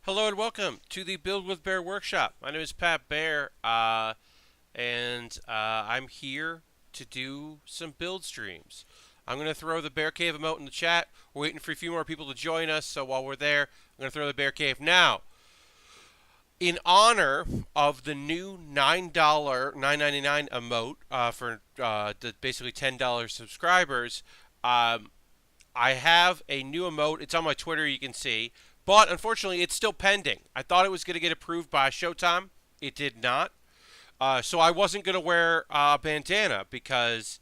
Hello and welcome to the Build with Bear workshop. My name is Pat Baer, and I'm here to do some build streams. I'm going to throw the Bear Cave emote in the chat. We're waiting for a few more people to join us, so while we're there, I'm going to throw the Bear Cave. Now, in honor of the new $9, $9.99 emote for the basically $10 subscribers, I have a new emote. It's on my Twitter, you can see. But unfortunately, it's still pending. I thought it was going to get approved by Showtime. It did not. So I wasn't going to wear a bandana because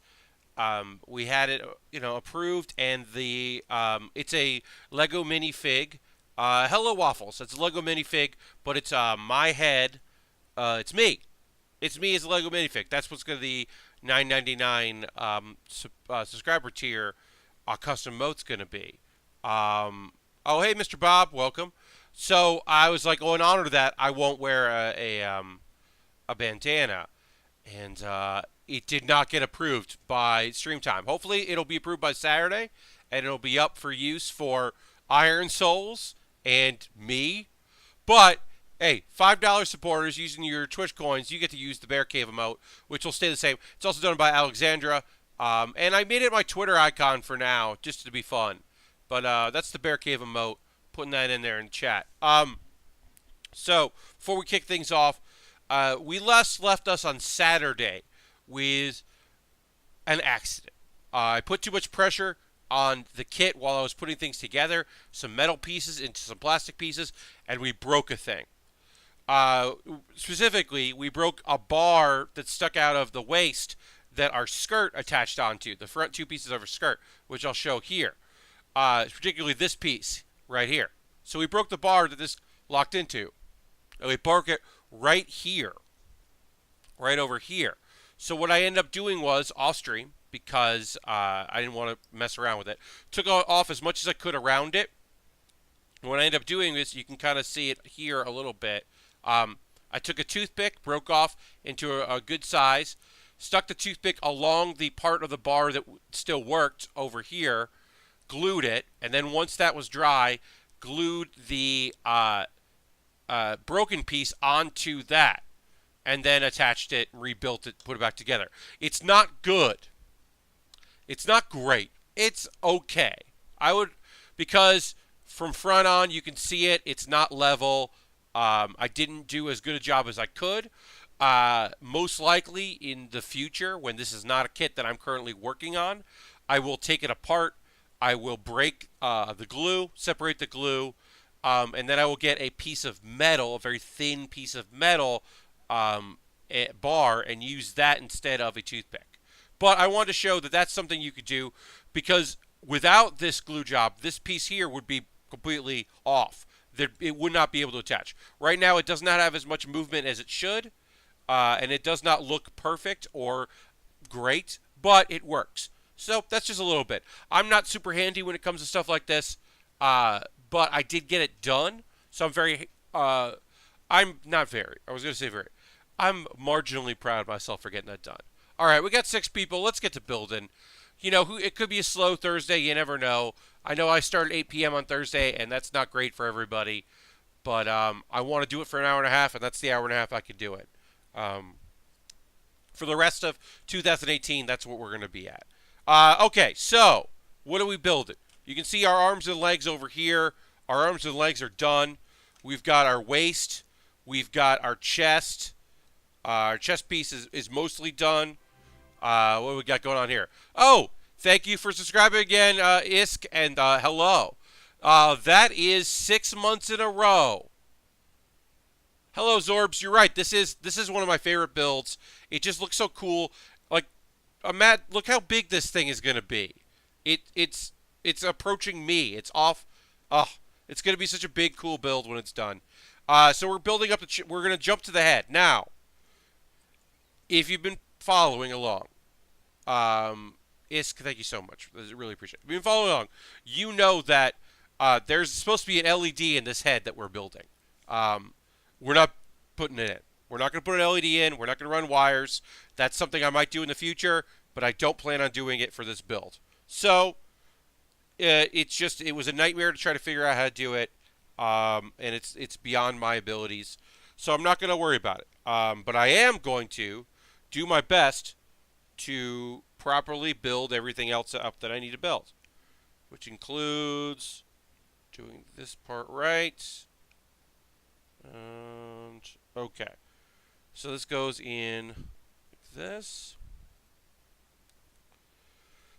we had it, approved, and it's a Lego minifig. Hello Waffles. It's a Lego minifig, but it's my head. It's me. It's me as a Lego minifig. That's what's going to the $9.99 subscriber tier custom mode's going to be. Oh, hey, Mr. Bob, welcome. So I was like, in honor of that, I won't wear a bandana, and it did not get approved by Stream Time. Hopefully, it'll be approved by Saturday, and it'll be up for use for Iron Souls and me. But hey, $5 supporters using your Twitch coins, you get to use the Bear Cave emote, which will stay the same. It's also done by Alexandra, and I made it my Twitter icon for now, just to be fun. But that's the Bear Cave emote. Putting that in there in chat. So before we kick things off, we left us on Saturday with an accident. I put too much pressure on the kit while I was putting things together. Some metal pieces into some plastic pieces, and we broke a thing. Specifically, we broke a bar that stuck out of the waist that our skirt attached onto. The front two pieces of our skirt, which I'll show here. Particularly this piece right here. So we broke the bar that this locked into. And we broke it right here. Right over here. So what I ended up doing was, off stream, because I didn't want to mess around with it, took off as much as I could around it. And what I ended up doing is, you can kind of see it here a little bit. I took a toothpick, broke off into a good size, stuck the toothpick along the part of the bar that still worked over here, glued it, and then once that was dry, glued the broken piece onto that, and then attached it, rebuilt it, put it back together. It's not good. It's not great. It's okay. Because from front on, you can see it. It's not level. I didn't do as good a job as I could. Most likely in the future, when this is not a kit that I'm currently working on, I will take it apart. I will break the glue, separate the glue, and then I will get a piece of metal, a very thin piece of metal bar, and use that instead of a toothpick. But I wanted to show that that's something you could do, because without this glue job, this piece here would be completely off. It would not be able to attach. Right now, it does not have as much movement as it should, and it does not look perfect or great, but it works. So that's just a little bit. I'm not super handy when it comes to stuff like this, but I did get it done. So I'm not very. I was going to say very. I'm marginally proud of myself for getting that done. All right, we got 6 people. Let's get to building. It could be a slow Thursday. You never know. I know I start at 8 p.m. on Thursday, and that's not great for everybody. But I want to do it for an hour and a half, and that's the hour and a half I can do it. For the rest of 2018, that's what we're going to be at. Okay, so what are we building? You can see our arms and legs over here. Our arms and legs are done. We've got our waist. We've got our chest. Our chest piece is mostly done. What do we got going on here? Oh, thank you for subscribing again, Isk, and hello. That is 6 months in a row. Hello, Zorbs. You're right. This is one of my favorite builds. It just looks so cool. Matt, look how big this thing is going to be. It's approaching me. It's off. It's going to be such a big, cool build when it's done. So we're building up. We're going to jump to the head. Now, if you've been following along, Isk, thank you so much. I really appreciate it. If you've been following along, you know that there's supposed to be an LED in this head that we're building. We're not putting it in. We're not going to put an LED in. We're not going to run wires. That's something I might do in the future, but I don't plan on doing it for this build. So, it was a nightmare to try to figure out how to do it. and it's beyond my abilities, so I'm not going to worry about it. But I am going to do my best to properly build everything else up that I need to build, which includes doing this part right. And okay, so this goes in like this.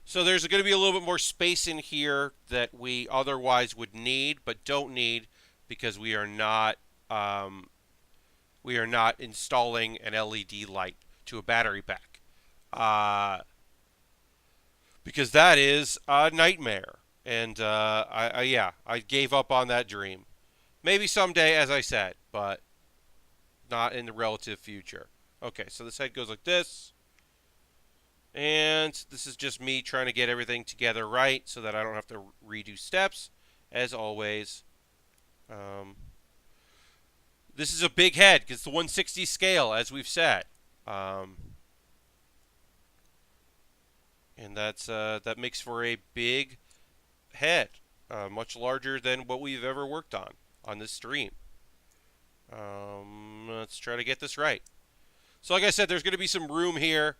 So there's going to be a little bit more space in here that we otherwise would need, but don't need because we are not installing an LED light to a battery pack, because that is a nightmare. And I gave up on that dream. Maybe someday, as I said, but not in the relative future. Okay, so this head goes like this. And this is just me trying to get everything together right so that I don't have to redo steps, as always. This is a big head because it's the 160 scale, as we've said. And that makes for a big head, much larger than what we've ever worked on this stream. Let's try to get this right. So like I said, there's going to be some room here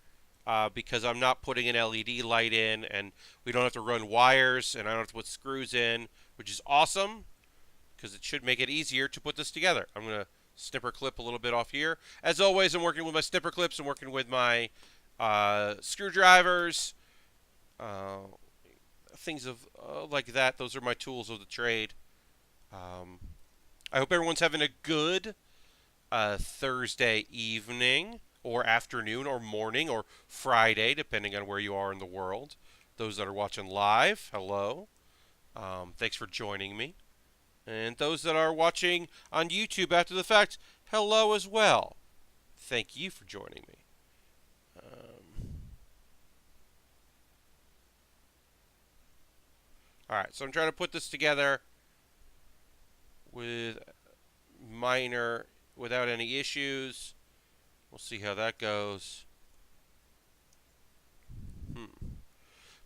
because I'm not putting an LED light in, and we don't have to run wires, and I don't have to put screws in, which is awesome because it should make it easier to put this together. I'm going to snipper clip a little bit off here. As always, I'm working with my snipper clips. I'm working with my screwdrivers, things of like that. Those are my tools of the trade. I hope everyone's having a good Thursday evening or afternoon or morning or Friday, depending on where you are in the world. Those that are watching live, hello. Thanks for joining me. And those that are watching on YouTube after the fact, hello as well. Thank you for joining me. Alright, so I'm trying to put this together without any issues. We'll see how that goes.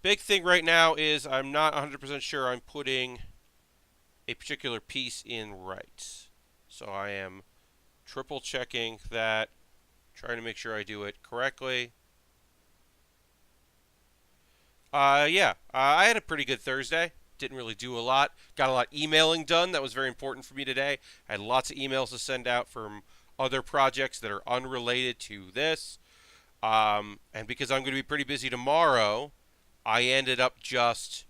Big thing right now is I'm not 100% sure I'm putting a particular piece in right. So I am triple checking that, trying to make sure I do it correctly. I had a pretty good Thursday. Didn't really do a lot. Got a lot of emailing done. That was very important for me today. I had lots of emails to send out from other projects that are unrelated to this. And because I'm going to be pretty busy tomorrow, I ended up just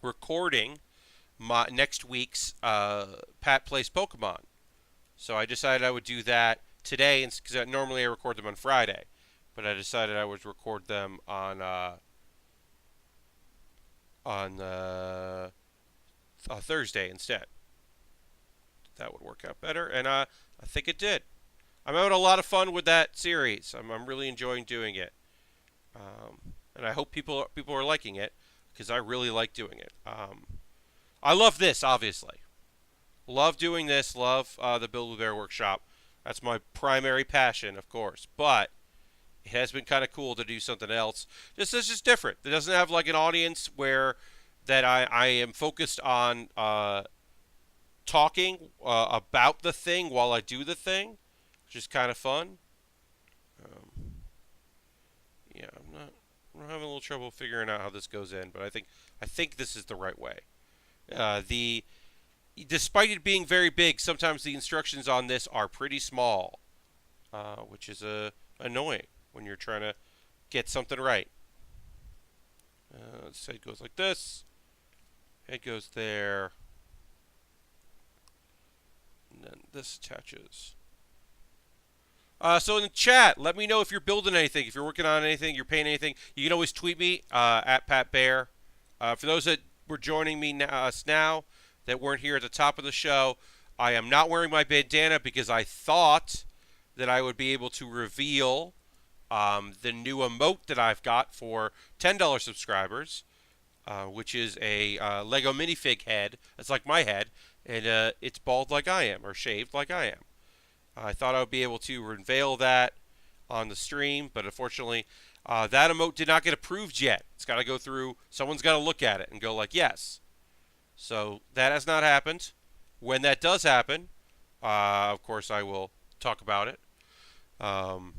recording my next week's Pat Plays Pokemon. So I decided I would do that today, because normally I record them on Friday. But I decided I would record them on Thursday instead. That would work out better, and I think it did. I'm having a lot of fun with that series. I'm really enjoying doing it, and I hope people are liking it because I really like doing it. I love this, obviously. Love doing this. Love the Build with Baer workshop. That's my primary passion, of course, but it has been kind of cool to do something else. This is just different. It doesn't have like an audience that I am focused on talking about the thing while I do the thing, which is kind of fun. I'm having a little trouble figuring out how this goes in, but I think this is the right way. Despite it being very big, sometimes the instructions on this are pretty small, which is annoying when you're trying to get something right. This head goes like this. Head goes there. And then this attaches. So in the chat, let me know if you're building anything, if you're working on anything, you're painting anything. You can always tweet me at Pat Baer. For those that were joining me now that weren't here at the top of the show, I am not wearing my bandana because I thought that I would be able to reveal the new emote that I've got for $10 subscribers, which is a Lego minifig head. It's like my head, and it's bald like I am, or shaved like I am. I thought I would be able to unveil that on the stream, but unfortunately, that emote did not get approved yet. It's got to go through, someone's got to look at it and go like, yes. So that has not happened. When that does happen, of course, I will talk about it. Um,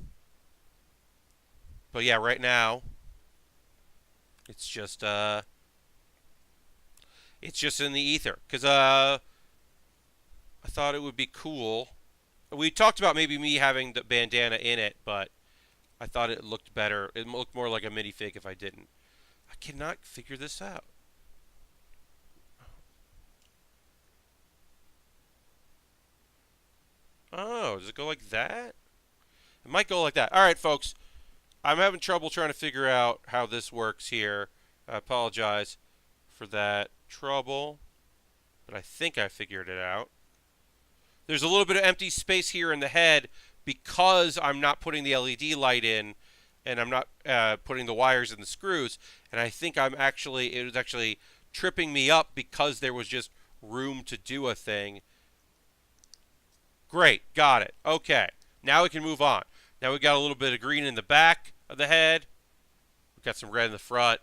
but yeah, right now it's just in the ether because I thought it would be cool. We talked about maybe me having the bandana in it, but I thought it looked better. It looked more like a minifig if I didn't. I cannot figure this out. Oh, does it go like that? It might go like that. All right, folks. I'm having trouble trying to figure out how this works here. I apologize for that trouble, but I think I figured it out. There's a little bit of empty space here in the head because I'm not putting the LED light in and I'm not putting the wires in the screws. And I think it was actually tripping me up because there was just room to do a thing. Great, got it. Okay, now we can move on. Now we got a little bit of green in the back of the head. We've got some red in the front.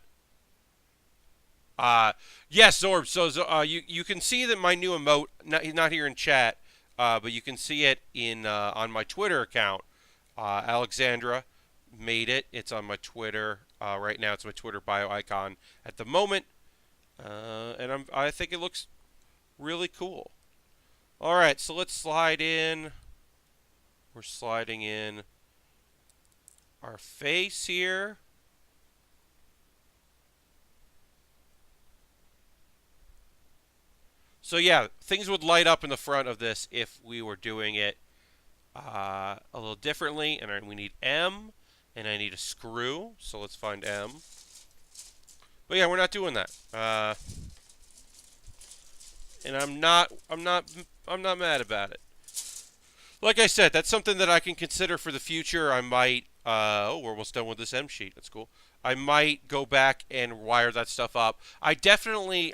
Yes, Zorb. So you can see that my new emote, not here in chat, but you can see it in on my Twitter account. Alexandra made it. It's on my Twitter right now. It's my Twitter bio icon at the moment, and I think it looks really cool. All right, so let's slide in. We're sliding in our face here. So yeah, things would light up in the front of this if we were doing it a little differently. And we need M, and I need a screw. So let's find M. But yeah, we're not doing that. And I'm not mad about it. Like I said, that's something that I can consider for the future. I might. Oh, we're almost done with this M sheet. That's cool. I might go back and wire that stuff up. I definitely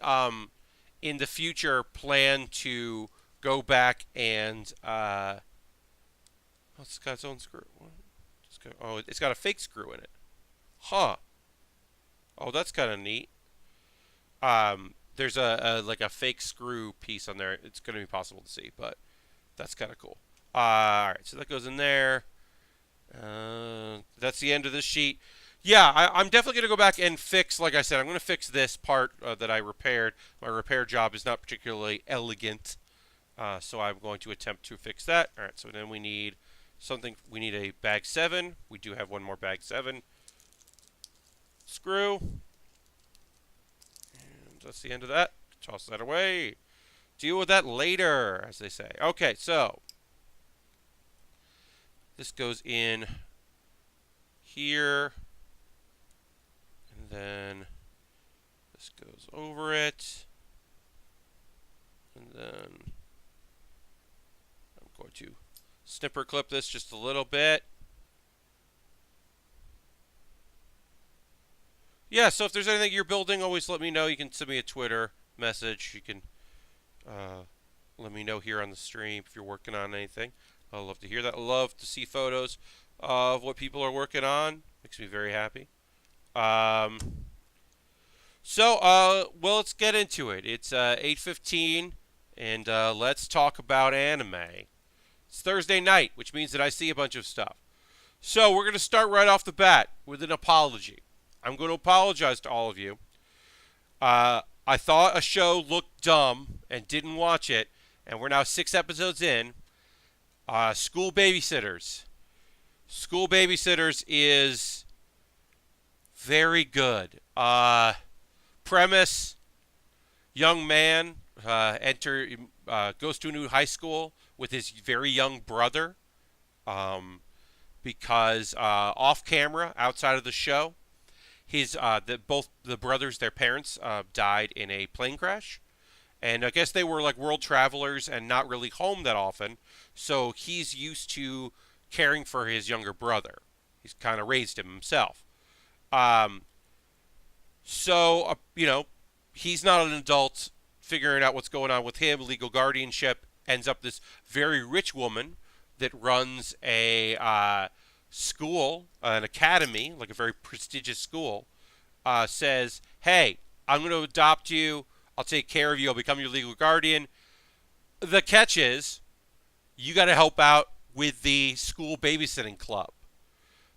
in the future plan to go back and oh, it's got its own screw. Oh, it's got a fake screw in it. Huh. Oh, that's kind of neat. There's like a fake screw piece on there. It's going to be possible to see, but that's kind of cool. All right, so that goes in there. That's the end of this sheet. Yeah, I'm definitely going to go back and fix, like I said, I'm going to fix this part that I repaired. My repair job is not particularly elegant, so I'm going to attempt to fix that. All right, so then we need something. We need a bag 7. We do have one more bag 7. Screw. And that's the end of that. Toss that away. Deal with that later, as they say. Okay, so this goes in here. And then this goes over it. And then I'm going to snipper clip this just a little bit. Yeah, so if there's anything you're building, always let me know. You can send me a Twitter message. You can let me know here on the stream if you're working on anything. I love to hear that. I love to see photos of what people are working on. Makes me very happy. Well, let's get into it. It's 8:15, and let's talk about anime. It's Thursday night, which means that I see a bunch of stuff. So we're going to start right off the bat with an apology. I'm going to apologize to all of you. I thought a show looked dumb and didn't watch it, and we're now 6 episodes in. School Babysitters. School Babysitters is very good. Premise: young man goes to a new high school with his very young brother. Because off camera, outside of the show, both the brothers, their parents, died in a plane crash. And I guess they were like world travelers and not really home that often. So he's used to caring for his younger brother. He's kind of raised him himself. He's not an adult figuring out what's going on with him. Legal guardianship. Ends up this very rich woman that runs a school, an academy, like a very prestigious school, says, hey, I'm going to adopt you. I'll take care of you. I'll become your legal guardian. The catch is, you got to help out with the school babysitting club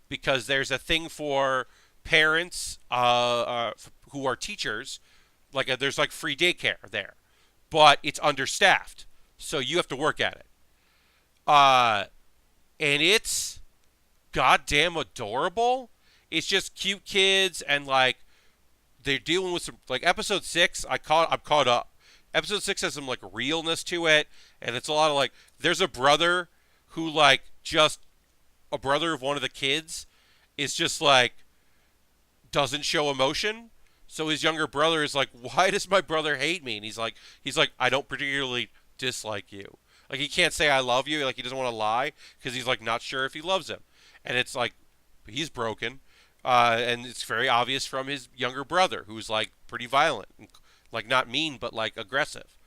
because there's a thing for parents who are teachers. There's like free daycare there, but it's understaffed, so you have to work at it. And it's goddamn adorable. It's just cute kids and like they're dealing with some like episode 6. I'm caught up. Episode 6 has some like realness to it, and it's a lot of like there's a brother who like just a brother of one of the kids is just like doesn't show emotion. So his younger brother is like, why does my brother hate me? And he's like, I don't particularly dislike you. Like he can't say I love you. Like he doesn't want to lie because he's like not sure if he loves him. And it's like he's broken, and it's very obvious from his younger brother who's like pretty violent, like not mean but like aggressive.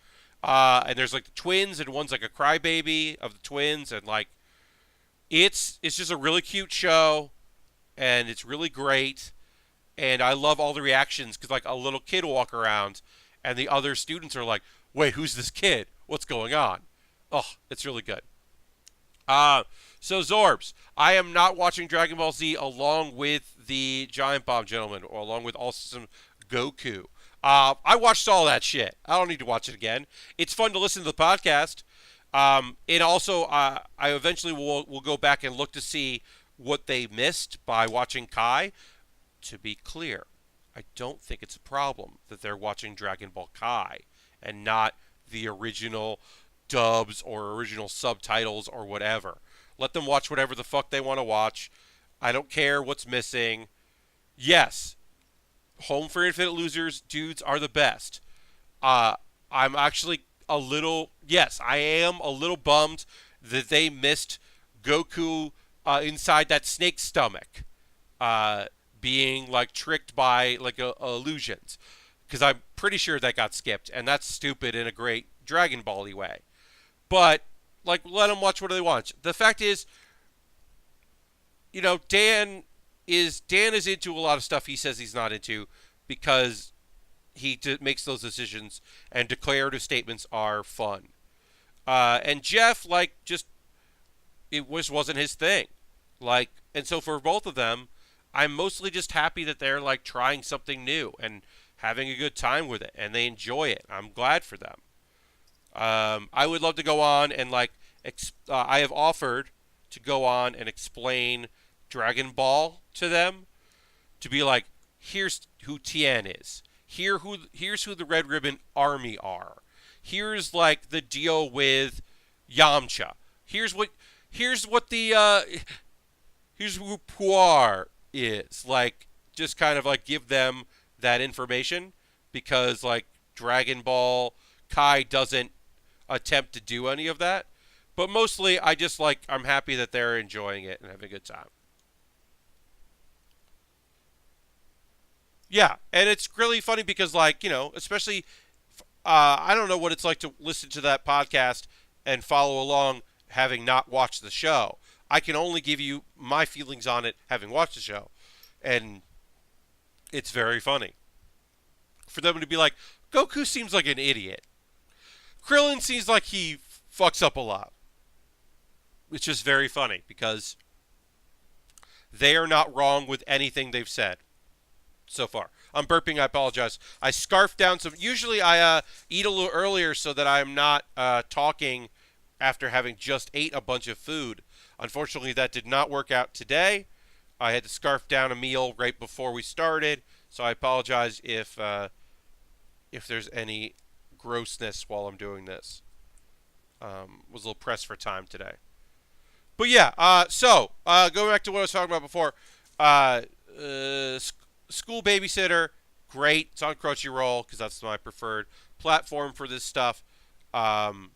And there's like the twins, and one's like a crybaby of the twins, and like it's just a really cute show, and it's really great. And I love all the reactions because like a little kid will walk around, and the other students are like, "Wait, who's this kid? What's going on?" Oh, it's really good. So Zorbs, I am not watching Dragon Ball Z along with the Giant Bomb Gentleman or along with All System Goku. I watched all that shit. I don't need to watch it again. It's fun to listen to the podcast. And also, I eventually will go back and look to see what they missed by watching Kai. To be clear, I don't think it's a problem that they're watching Dragon Ball Kai and not the original dubs or original subtitles or whatever. Let them watch whatever the fuck they want to watch. I don't care what's missing. Yes, Home for Infinite Losers dudes are the best. I'm actually I am a little bummed that they missed Goku inside that snake's stomach. Being like tricked by like illusions, because I'm pretty sure that got skipped, and that's stupid in a great Dragon Ball-y way. But like, let them watch what they want. The fact is, you know, Dan is into a lot of stuff he says he's not into because he makes those decisions, and declarative statements are fun. And Jeff, like, just it wasn't his thing. Like, and so for both of them, I'm mostly just happy that they're like trying something new and having a good time with it, and they enjoy it. I'm glad for them. I would love to go on and like I have offered to go on and explain Dragon Ball to them, to be like, here's who Tien is. Here's who the Red Ribbon Army are. Here's like the deal with Yamcha. Here's who Puar is. Like, just kind of like give them that information, because like Dragon Ball Kai doesn't attempt to do any of that. But mostly I'm happy that they're enjoying it and having a good time. Yeah, and it's really funny because, like, you know, especially, I don't know what it's like to listen to that podcast and follow along having not watched the show. I can only give you my feelings on it having watched the show. And it's very funny. For them to be like, Goku seems like an idiot. Krillin seems like he fucks up a lot. It's just very funny because they are not wrong with anything they've said so far. I'm burping, I apologize. I scarfed down some. Usually I eat a little earlier so that I'm not talking after having just ate a bunch of food. Unfortunately, that did not work out today. I had to scarf down a meal right before we started, so I apologize if there's any grossness while I'm doing this. Was a little pressed for time today. But yeah, so going back to what I was talking about before, School Babysitter, great. It's on Crunchyroll because that's my preferred platform for this stuff. And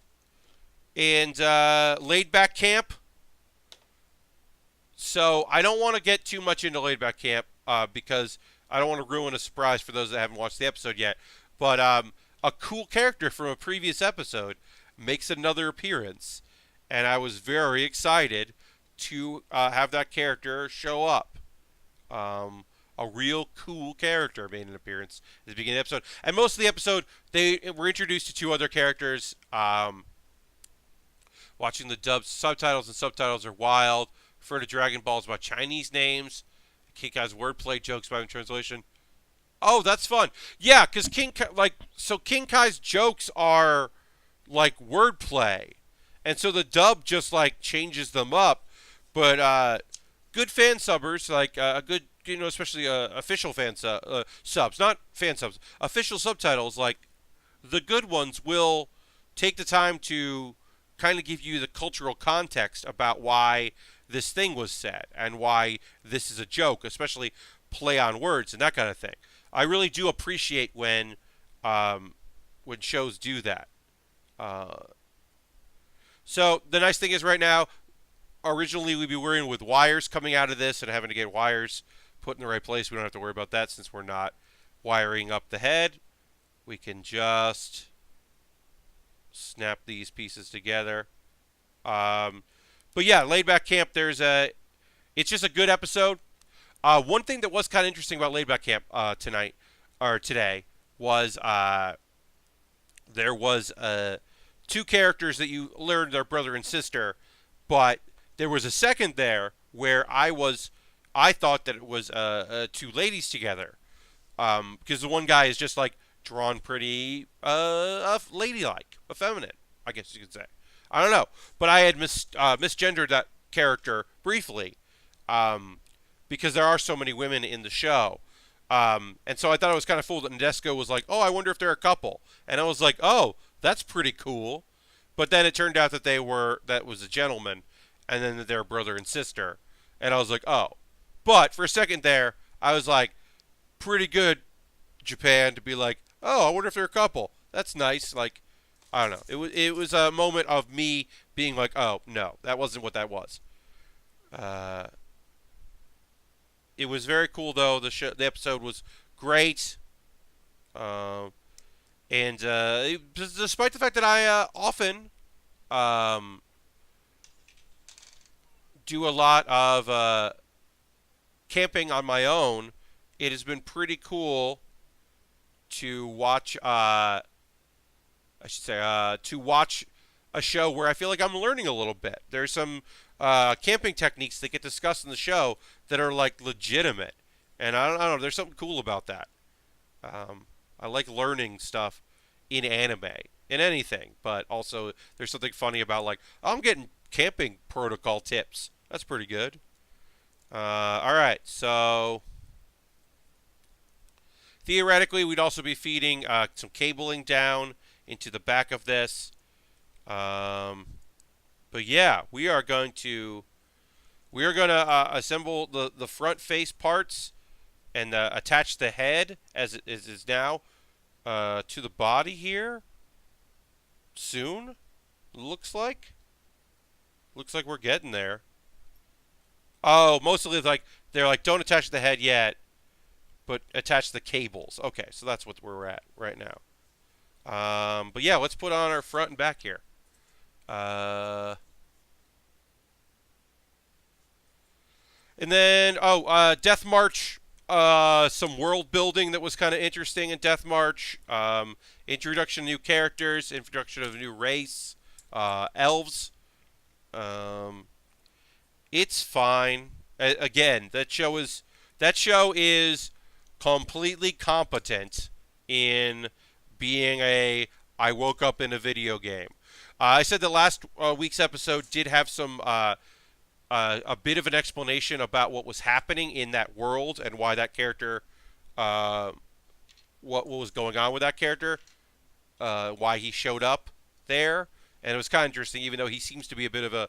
Laid Back Camp. So I don't want to get too much into Laid Back Camp because I don't want to ruin a surprise for those that haven't watched the episode yet. But a cool character from a previous episode makes another appearance, and I was very excited to have that character show up. A real cool character made an appearance at the beginning of the episode. And most of the episode, they were introduced to two other characters. Watching the dubs, subtitles and subtitles are wild. Refer to Dragon Balls by Chinese names. Kick-ass wordplay jokes by translation. Oh, that's fun. Yeah, because King Kai's jokes are like wordplay, and so the dub just like changes them up. But good fan subbers, like a good, especially official fan subs, not fan subs, official subtitles, like the good ones will take the time to kind of give you the cultural context about why this thing was said and why this is a joke, especially play on words and that kind of thing. I really do appreciate when shows do that. So the nice thing is right now, originally we'd be worrying with wires coming out of this and having to get wires put in the right place. We don't have to worry about that since we're not wiring up the head. We can just snap these pieces together. But yeah, Laid Back Camp, it's just a good episode. One thing that was kind of interesting about Laid Back Camp today was there was two characters that you learned are brother and sister, but there was a second there where I thought that it was two ladies together, because the one guy is just like drawn pretty ladylike, effeminate, I guess you could say. I don't know, but I had misgendered that character briefly, because there are so many women in the show. And so I thought it was kind of cool that Nadesco was like, oh, I wonder if they're a couple. And I was like, oh, that's pretty cool. But then it turned out that that was a gentleman, and then they're brother and sister. And I was like, oh. But for a second there, I was like, pretty good, Japan, to be like, oh, I wonder if they're a couple. That's nice. Like, I don't know. It was a moment of me being like, oh, no, that wasn't what that was. It was very cool, though. The episode was great. And despite the fact that I often do a lot of camping on my own, it has been pretty cool to watch, to watch a show where I feel like I'm learning a little bit. There's some camping techniques that get discussed in the show that are like legitimate, and I don't know. There's something cool about that. I like learning stuff in anime, in anything, but also there's something funny about like, oh, I'm getting camping protocol tips. That's pretty good. All right, so theoretically, we'd also be feeding some cabling down into the back of this. But yeah, we are going to assemble the front face parts and attach the head as it is now to the body here soon. Looks like we're getting there. Oh, mostly they're like, don't attach the head yet, but attach the cables. Okay, so that's what we're at right now. But yeah, let's put on our front and back here. And then, Death March, some world building that was kind of interesting in Death March. Introduction of new characters, introduction of a new race, elves. It's fine. Again, that show is completely competent in being I woke up in a video game. I said the last week's episode did have some a bit of an explanation about what was happening in that world and why that character, what was going on with that character, why he showed up there, and it was kind of interesting, even though he seems to be a bit of a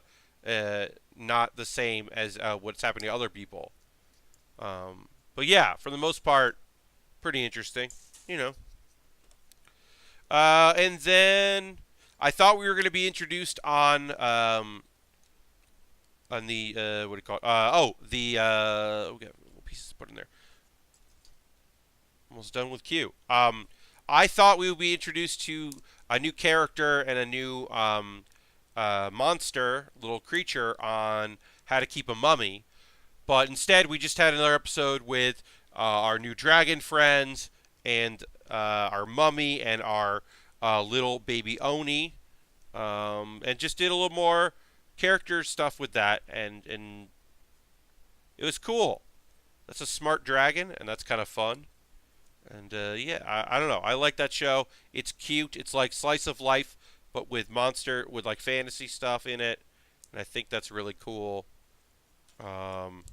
not the same as what's happening to other people. But yeah, for the most part, pretty interesting, And then I thought we were going to be introduced on the what do you call it? We got little pieces to put in there. Almost done with Q. I thought we would be introduced to a new character and a new monster, little creature on How to Keep a Mummy, but instead we just had another episode with our new dragon friends, and our mummy, and our little baby Oni, and just did a little more character stuff with that, and it was cool. That's a smart dragon, and that's kind of fun. And yeah, I don't know. I like that show. It's cute. It's like slice of life, but with with like fantasy stuff in it, and I think that's really cool. Um,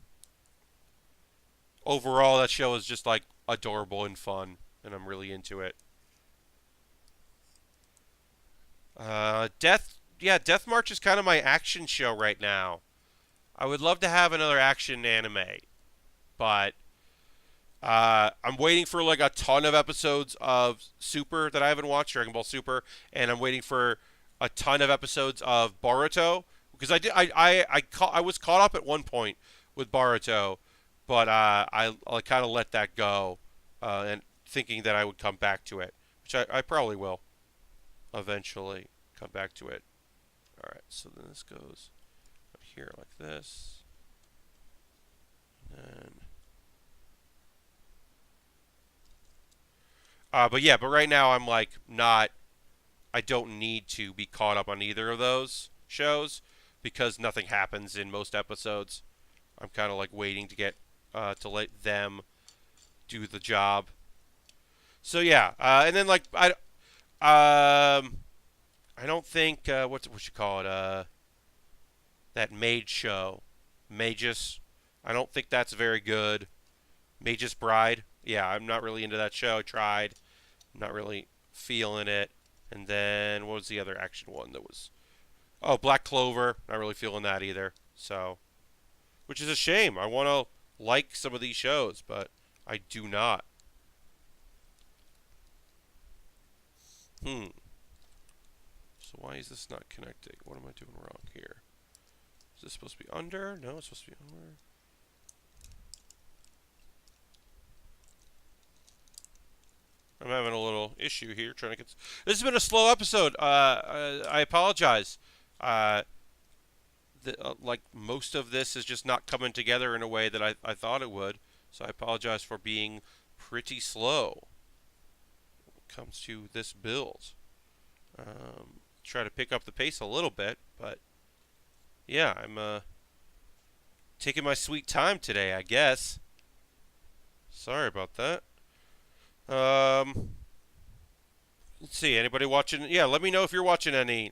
Overall, that show is just like adorable and fun, and I'm really into it. Death March is kind of my action show right now. I would love to have another action anime, but I'm waiting for like a ton of episodes of Super that I haven't watched, Dragon Ball Super, and I'm waiting for a ton of episodes of Boruto because I was caught up at one point with Boruto, but I kind of let that go, and thinking that I would come back to it, which I probably will eventually come back to it. All right, so then this goes up here like this, and then. But right now I'm like not. I don't need to be caught up on either of those shows because nothing happens in most episodes. I'm kind of like waiting to get to let them do the job. So yeah, and then like I don't think what you call it that maid show, Magus. I don't think that's very good. Magus Bride. Yeah, I'm not really into that show. I tried. I'm not really feeling it. And then what was the other action one that was? Oh, Black Clover. Not really feeling that either. So, which is a shame. I want to like some of these shows, but I do not. So why is this not connecting? What am I doing wrong here? Is this supposed to be under? No, it's supposed to be over. I'm having a little issue here trying to get. This has been a slow episode. I apologize. Like most of this is just not coming together in a way that I thought it would. So I apologize for being pretty slow when it comes to this build. Try to pick up the pace a little bit, but yeah, I'm taking my sweet time today, I guess. Sorry about that. Let's see. Anybody watching? Yeah, let me know if you're watching any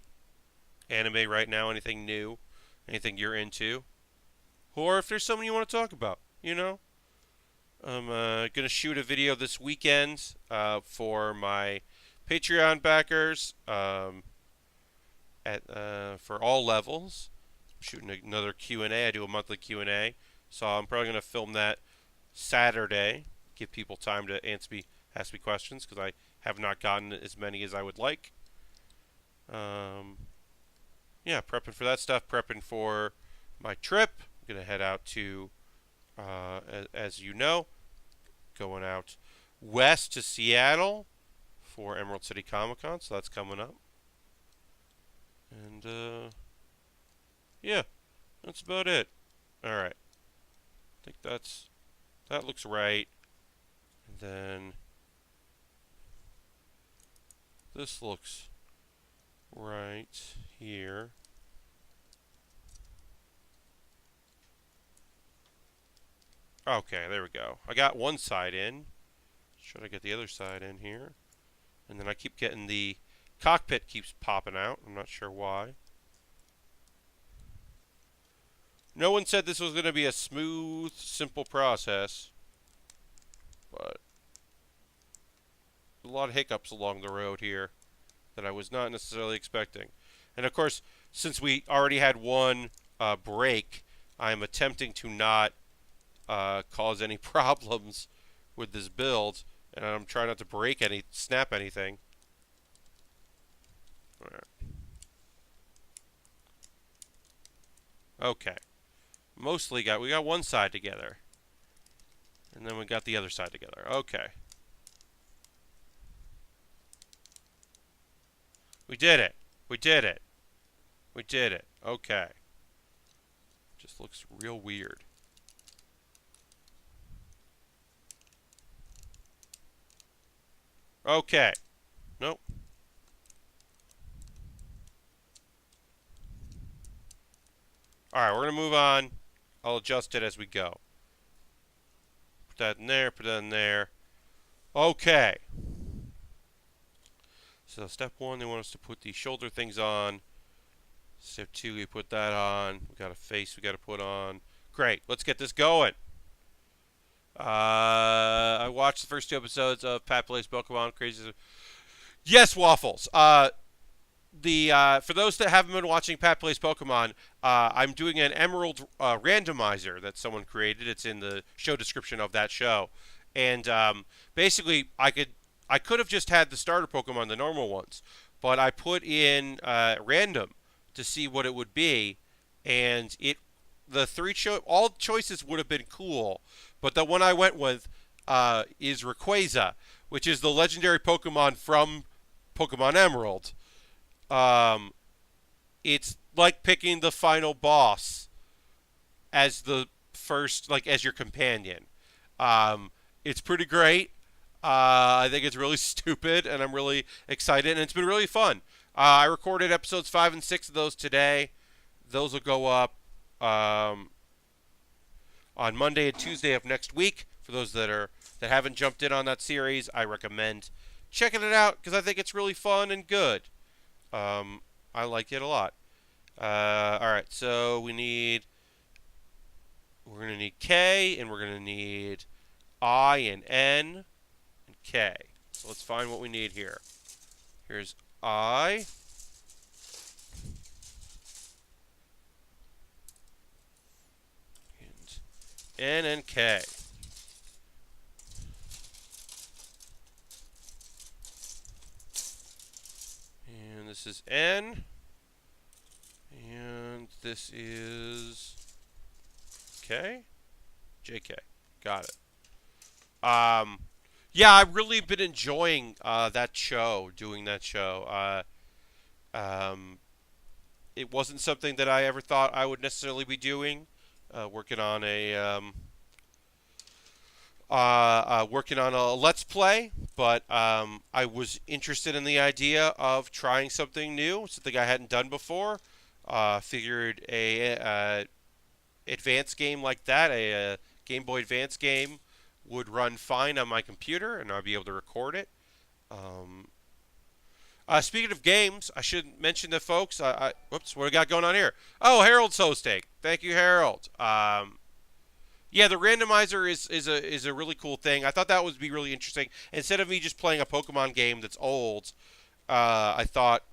anime right now. Anything new? Anything you're into? Or if there's something you want to talk about. You know, I'm gonna shoot a video this weekend for my Patreon backers for all levels. I'm shooting another Q&A. I do a monthly Q&A, so I'm probably gonna film that Saturday. Give people time to ask me questions because I have not gotten as many as I would like. Yeah, prepping for that stuff. Prepping for my trip. I'm gonna head out to, as you know, going out west to Seattle for Emerald City Comic Con. So that's coming up. And yeah, that's about it. All right. I think that looks right. And then this looks right here. Okay, there we go. I got one side in. Should I get the other side in here? And then I keep getting the cockpit keeps popping out. I'm not sure why. No one said this was going to be a smooth, simple process. But a lot of hiccups along the road here that I was not necessarily expecting. And of course, since we already had one break, I'm attempting to not cause any problems with this build, and I'm trying not to snap anything. All right. Okay. We got one side together. And then we got the other side together. Okay. We did it. We did it. We did it. Okay. Just looks real weird. Okay. Nope. Alright, we're going to move on. I'll adjust it as we go. Put that in there, put that in there. Okay. So step 1, they want us to put the shoulder things on. Step 2, we put that on. We got a face we got to put on. Great. Let's get this going. I watched the first 2 episodes of Pat Plays Pokemon. Crazy. Yes, Waffles. For those that haven't been watching Pat Plays Pokemon, I'm doing an Emerald randomizer that someone created. It's in the show description of that show, and basically I could have just had the starter Pokemon, the normal ones, but I put in random to see what it would be, and all choices would have been cool, but the one I went with is Rayquaza, which is the legendary Pokemon from Pokemon Emerald. It's like picking the final boss as the first, like as your companion. It's pretty great. I think it's really stupid, and I'm really excited, and it's been really fun. I recorded episodes 5 and 6 of those today. Those will go up on Monday and Tuesday of next week. For those that haven't jumped in on that series, I recommend checking it out because I think it's really fun and good. I like it a lot. All right, so we're going to need K, and we're going to need I and N and K. So let's find what we need here. Here's I. And N and K. And this is N. And this is K. JK. Got it. Yeah, I've really been enjoying that show, doing that show. It wasn't something that I ever thought I would necessarily be doing. Working on a Let's Play, but I was interested in the idea of trying something new, something I hadn't done before. Figured a advanced game like that, a Game Boy Advance game, would run fine on my computer, and I'd be able to record it. Speaking of games, I should mention to folks. Whoops, what do we got going on here? Oh, Harold's hosting. Thank you, Harold. Yeah, the randomizer is a really cool thing. I thought that would be really interesting. Instead of me just playing a Pokemon game that's old, I thought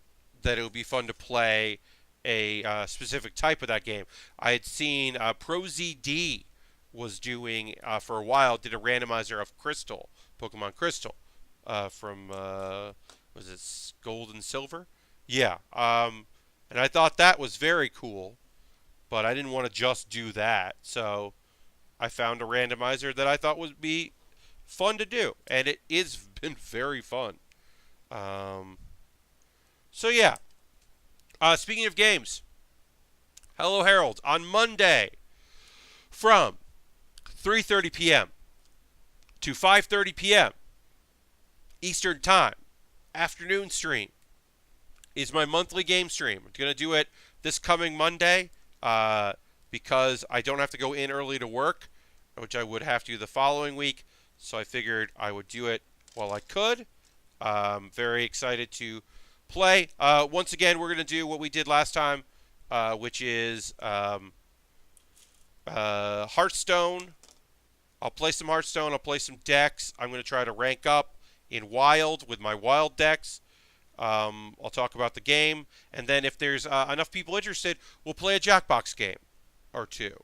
that it would be fun to play a specific type of that game. I had seen ProZD was doing for a while, did a randomizer of Crystal, Pokemon Crystal, from was it Gold and Silver? Yeah. And I thought that was very cool, but I didn't want to just do that, so I found a randomizer that I thought would be fun to do, and it has been very fun. So yeah. Speaking of games, hello Harold. On Monday, from 3:30 p.m. to 5:30 p.m. Eastern Time, afternoon stream, is my monthly game stream. I'm going to do it this coming Monday because I don't have to go in early to work, which I would have to the following week. So I figured I would do it while I could. Very excited to play. Once again, we're going to do what we did last time, which is Hearthstone. I'll play some Hearthstone. I'll play some decks. I'm going to try to rank up in Wild with my Wild decks. I'll talk about the game. And then if there's enough people interested, we'll play a Jackbox game or two.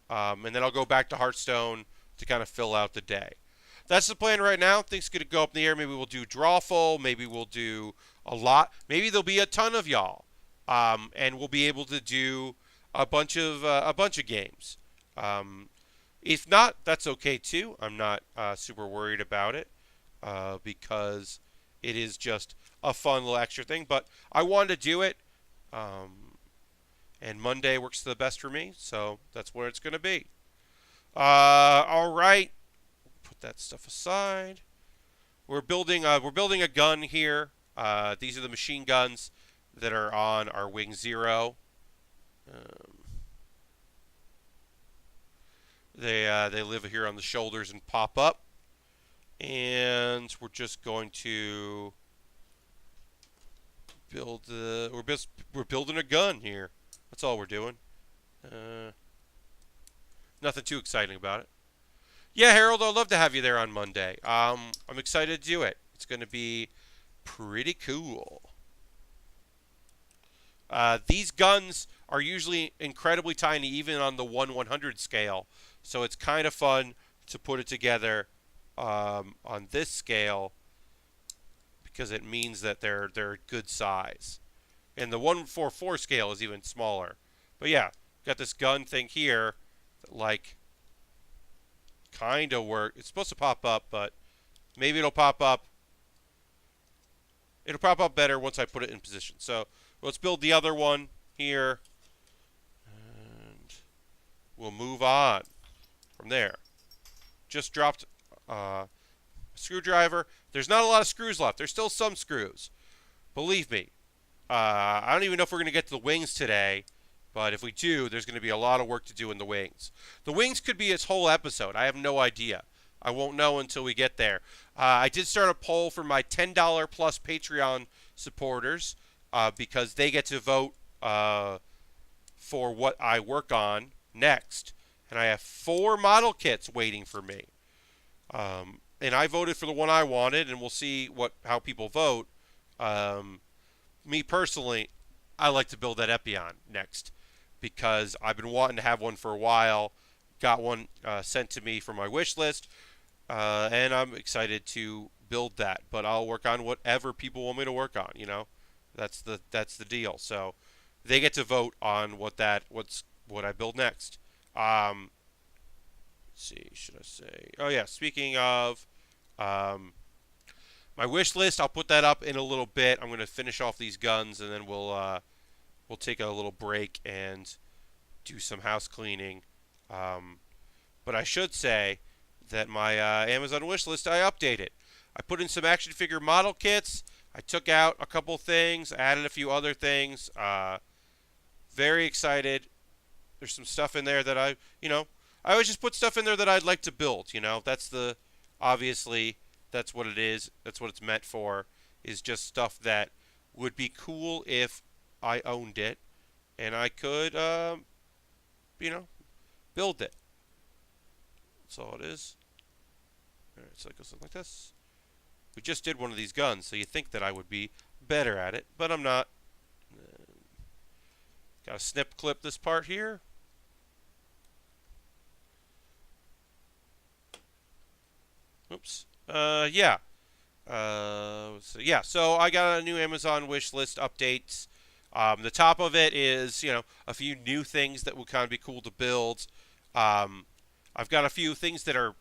And then I'll go back to Hearthstone to kind of fill out the day. That's the plan right now. Things are going to go up in the air. Maybe we'll do Drawful. Maybe we'll do a lot. Maybe there'll be a ton of y'all. And we'll be able to do a bunch of games. If not, that's okay too. I'm not super worried about it because it is just a fun little extra thing. But I wanted to do it, and Monday works the best for me, so that's where it's going to be. All right, put that stuff aside. we're building a gun here. These are the machine guns that are on our Wing Zero. Um, they live here on the shoulders and pop up, and we're just going to we're building a gun here. That's all we're doing. Uh, Nothing too exciting about it. Yeah, Harold, I'd love to have you there on Monday. I'm excited to do it. It's going to be pretty cool. These guns are usually incredibly tiny, even on the 1/100 scale. So it's kind of fun to put it together on this scale because it means that they're good size. And the 1/44 scale is even smaller. But yeah, got this gun thing here that like kind of work. It's supposed to pop up, but maybe it'll pop up. It'll pop up better once I put it in position. So let's build the other one here, and we'll move on from there. Just dropped a screwdriver. There's not a lot of screws left. There's still some screws. Believe me. I don't even know if we're going to get to the wings today, but if we do, there's going to be a lot of work to do in the wings. The wings could be its whole episode. I have no idea. I won't know until we get there. I did start a poll for my $10 plus Patreon supporters because they get to vote for what I work on next. And I have 4 model kits waiting for me. And I voted for the one I wanted, and we'll see how people vote. Me personally, I like to build that Epion next because I've been wanting to have one for a while. Got one sent to me from my wish list, and I'm excited to build that. But I'll work on whatever people want me to work on. You know, that's the deal. So they get to vote on what I build next. Let's see, should I say? Oh yeah, speaking of my wish list, I'll put that up in a little bit. I'm going to finish off these guns, and then we'll take a little break and do some house cleaning. But I should say that my Amazon wish list, I updated. I put in some action figure model kits. I took out a couple things, added a few other things. Very excited. There's some stuff in there that I always just put stuff in there that I'd like to build. Obviously, that's what it is. That's what it's meant for, is just stuff that would be cool if I owned it and I could, build it. That's all it is. All right, so it goes something like this. We just did one of these guns, so you think that I would be better at it, but I'm not. Got to snip clip this part here. Oops. Yeah. So I got a new Amazon wish list updates. The top of it is, a few new things that would kind of be cool to build. I've got a few things that are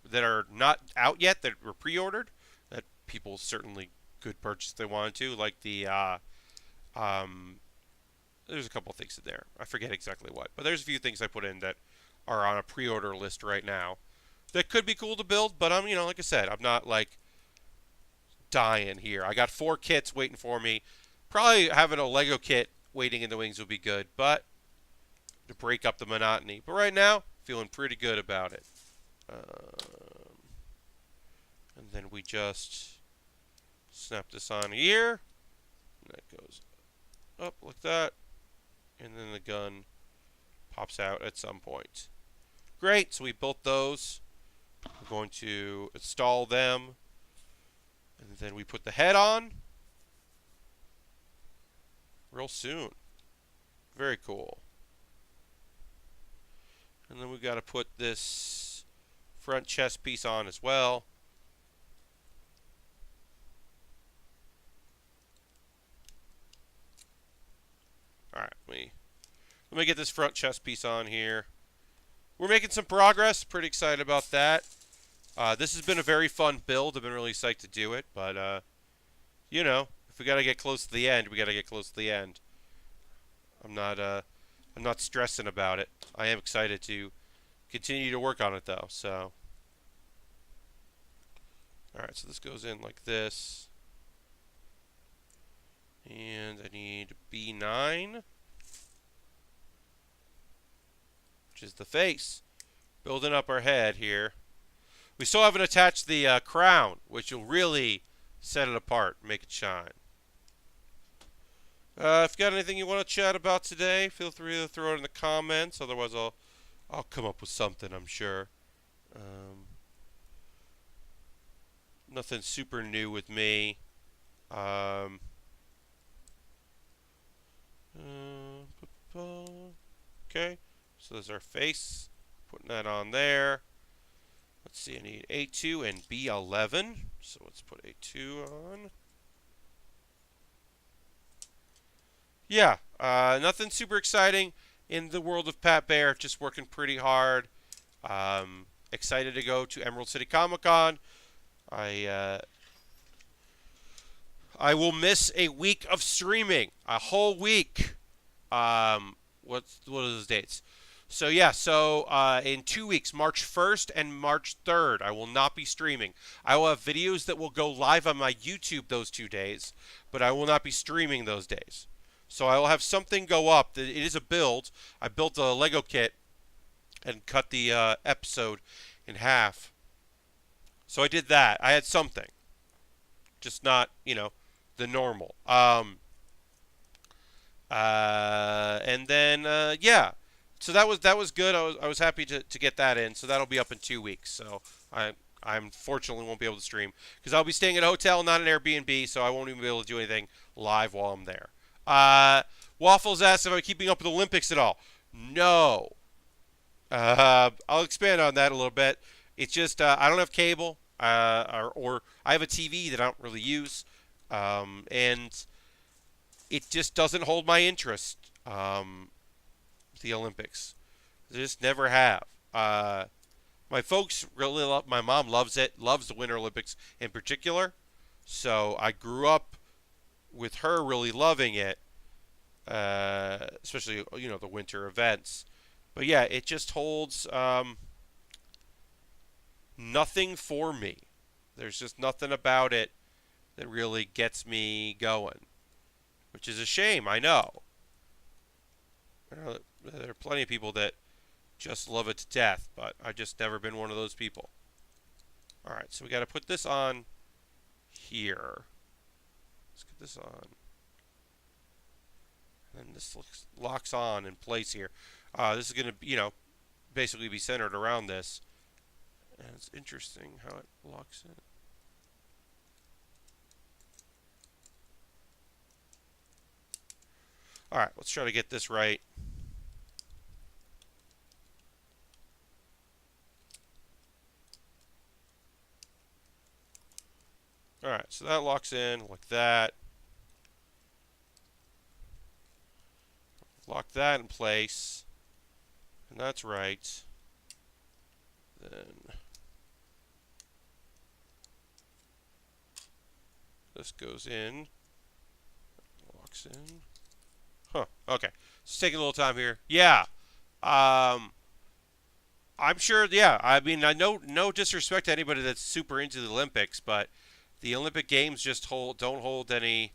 not out yet that were pre-ordered that people certainly could purchase if they wanted to, like the there's a couple things in there. I forget exactly what, but there's a few things I put in that are on a pre-order list right now that could be cool to build, but I'm, like I said, I'm not like dying here. I got 4 kits waiting for me. Probably having a Lego kit waiting in the wings would be good, but to break up the monotony. But right now, feeling pretty good about it. And then we just snap this on here. And that goes up like that. And then the gun pops out at some point. Great, so we built those. We're going to install them. And then we put the head on. Real soon. Very cool. And then we've got to put this front chest piece on as well. Alright, let me get this front chest piece on here. We're making some progress. Pretty excited about that. This has been a very fun build. I've been really psyched to do it. But, if we got to get close to the end, we got to get close to the end. I'm not stressing about it. I am excited to continue to work on it, though. So, Alright, so this goes in like this. And I need B9, which is the face. Building up our head here. We still haven't attached the crown, which will really set it apart, make it shine. If you got anything you want to chat about today, feel free to throw it in the comments. Otherwise, I'll come up with something, I'm sure. Nothing super new with me. Okay, so there's our face. Putting that on there. Let's see, I need A2 and B11. So let's put A2 on. Yeah, nothing super exciting in the world of Pat Baer. Just working pretty hard. Excited to go to Emerald City Comic Con. I will miss a week of streaming, a whole week. What are those dates? So yeah, in 2 weeks, March 1st and March 3rd, I will not be streaming. I will have videos that will go live on my YouTube those 2 days, but I will not be streaming those days. So I will have something go up. It is a build. I built a Lego kit and cut the episode in half. So I did that. I had something, just not, the normal. And then yeah, so that was good. I was happy to get that in. So that'll be up in 2 weeks. So I unfortunately won't be able to stream because I'll be staying at a hotel, not an Airbnb. So I won't even be able to do anything live while I'm there. Waffles asked if I'm keeping up with the Olympics at all. No. I'll expand on that a little bit. It's just I don't have cable, or I have a TV that I don't really use, and it just doesn't hold my interest. The Olympics, they just never have. My folks really love. My mom loves it. Loves the Winter Olympics in particular. So I grew up with her really loving it, especially the winter events. But yeah, it just holds nothing for me. There's just nothing about it that really gets me going, which is a shame. I know. There are plenty of people that just love it to death, but I've just never been one of those people. All right, so we got to put this on here. Let's get this on. And this locks on in place here. This is going to, basically be centered around this. And it's interesting how it locks in. All right, let's try to get this right. All right, so that locks in like that. Lock that in place. And that's right. Then this goes in. Locks in. Huh. Okay. It's taking a little time here. Yeah. I'm sure. Yeah. I mean, I know no disrespect to anybody that's super into the Olympics, but the Olympic Games just don't hold any.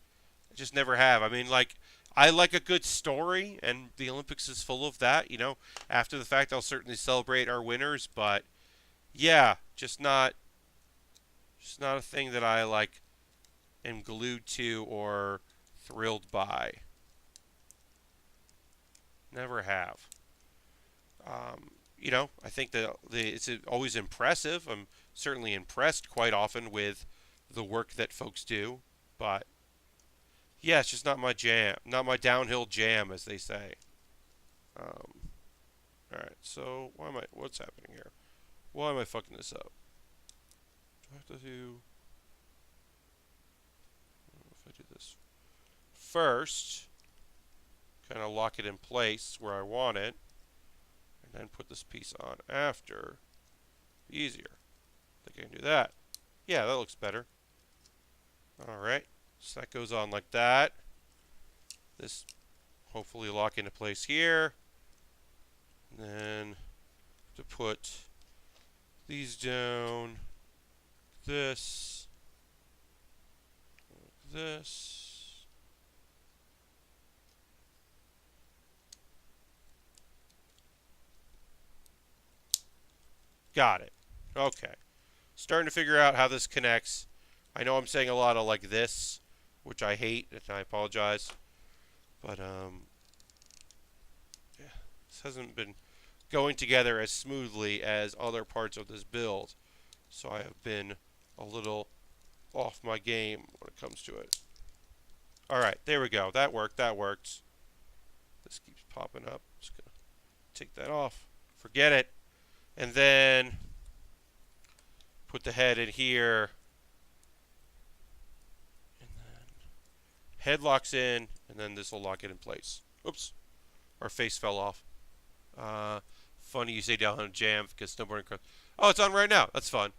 Just never have. I mean, like, I like a good story, and the Olympics is full of that. After the fact, I'll certainly celebrate our winners, but yeah, just not a thing that I like am glued to or thrilled by. Never have. I think that it's always impressive. I'm certainly impressed quite often with the work that folks do, but yeah, it's just not my jam, not my downhill jam, as they say. All right, so what's happening here? Why am I fucking this up? Do I have to do? If I do this first, kind of lock it in place where I want it, and then put this piece on after. Easier. I think I can do that. Yeah, that looks better. All right, so that goes on like that. This hopefully lock into place here. And then to put these down, this. Like this. Got it. Okay. Starting to figure out how this connects. I know I'm saying a lot of like this, which I hate, and I apologize. But, yeah, this hasn't been going together as smoothly as other parts of this build. So I have been a little off my game when it comes to it. Alright, there we go. That worked. That worked. This keeps popping up. Just going to take that off. Forget it. And then put the head in here. And then head locks in, and then this will lock it in place. Oops. Our face fell off. Funny you say down on a jam because snowboarding. Oh, it's on right now. That's fun.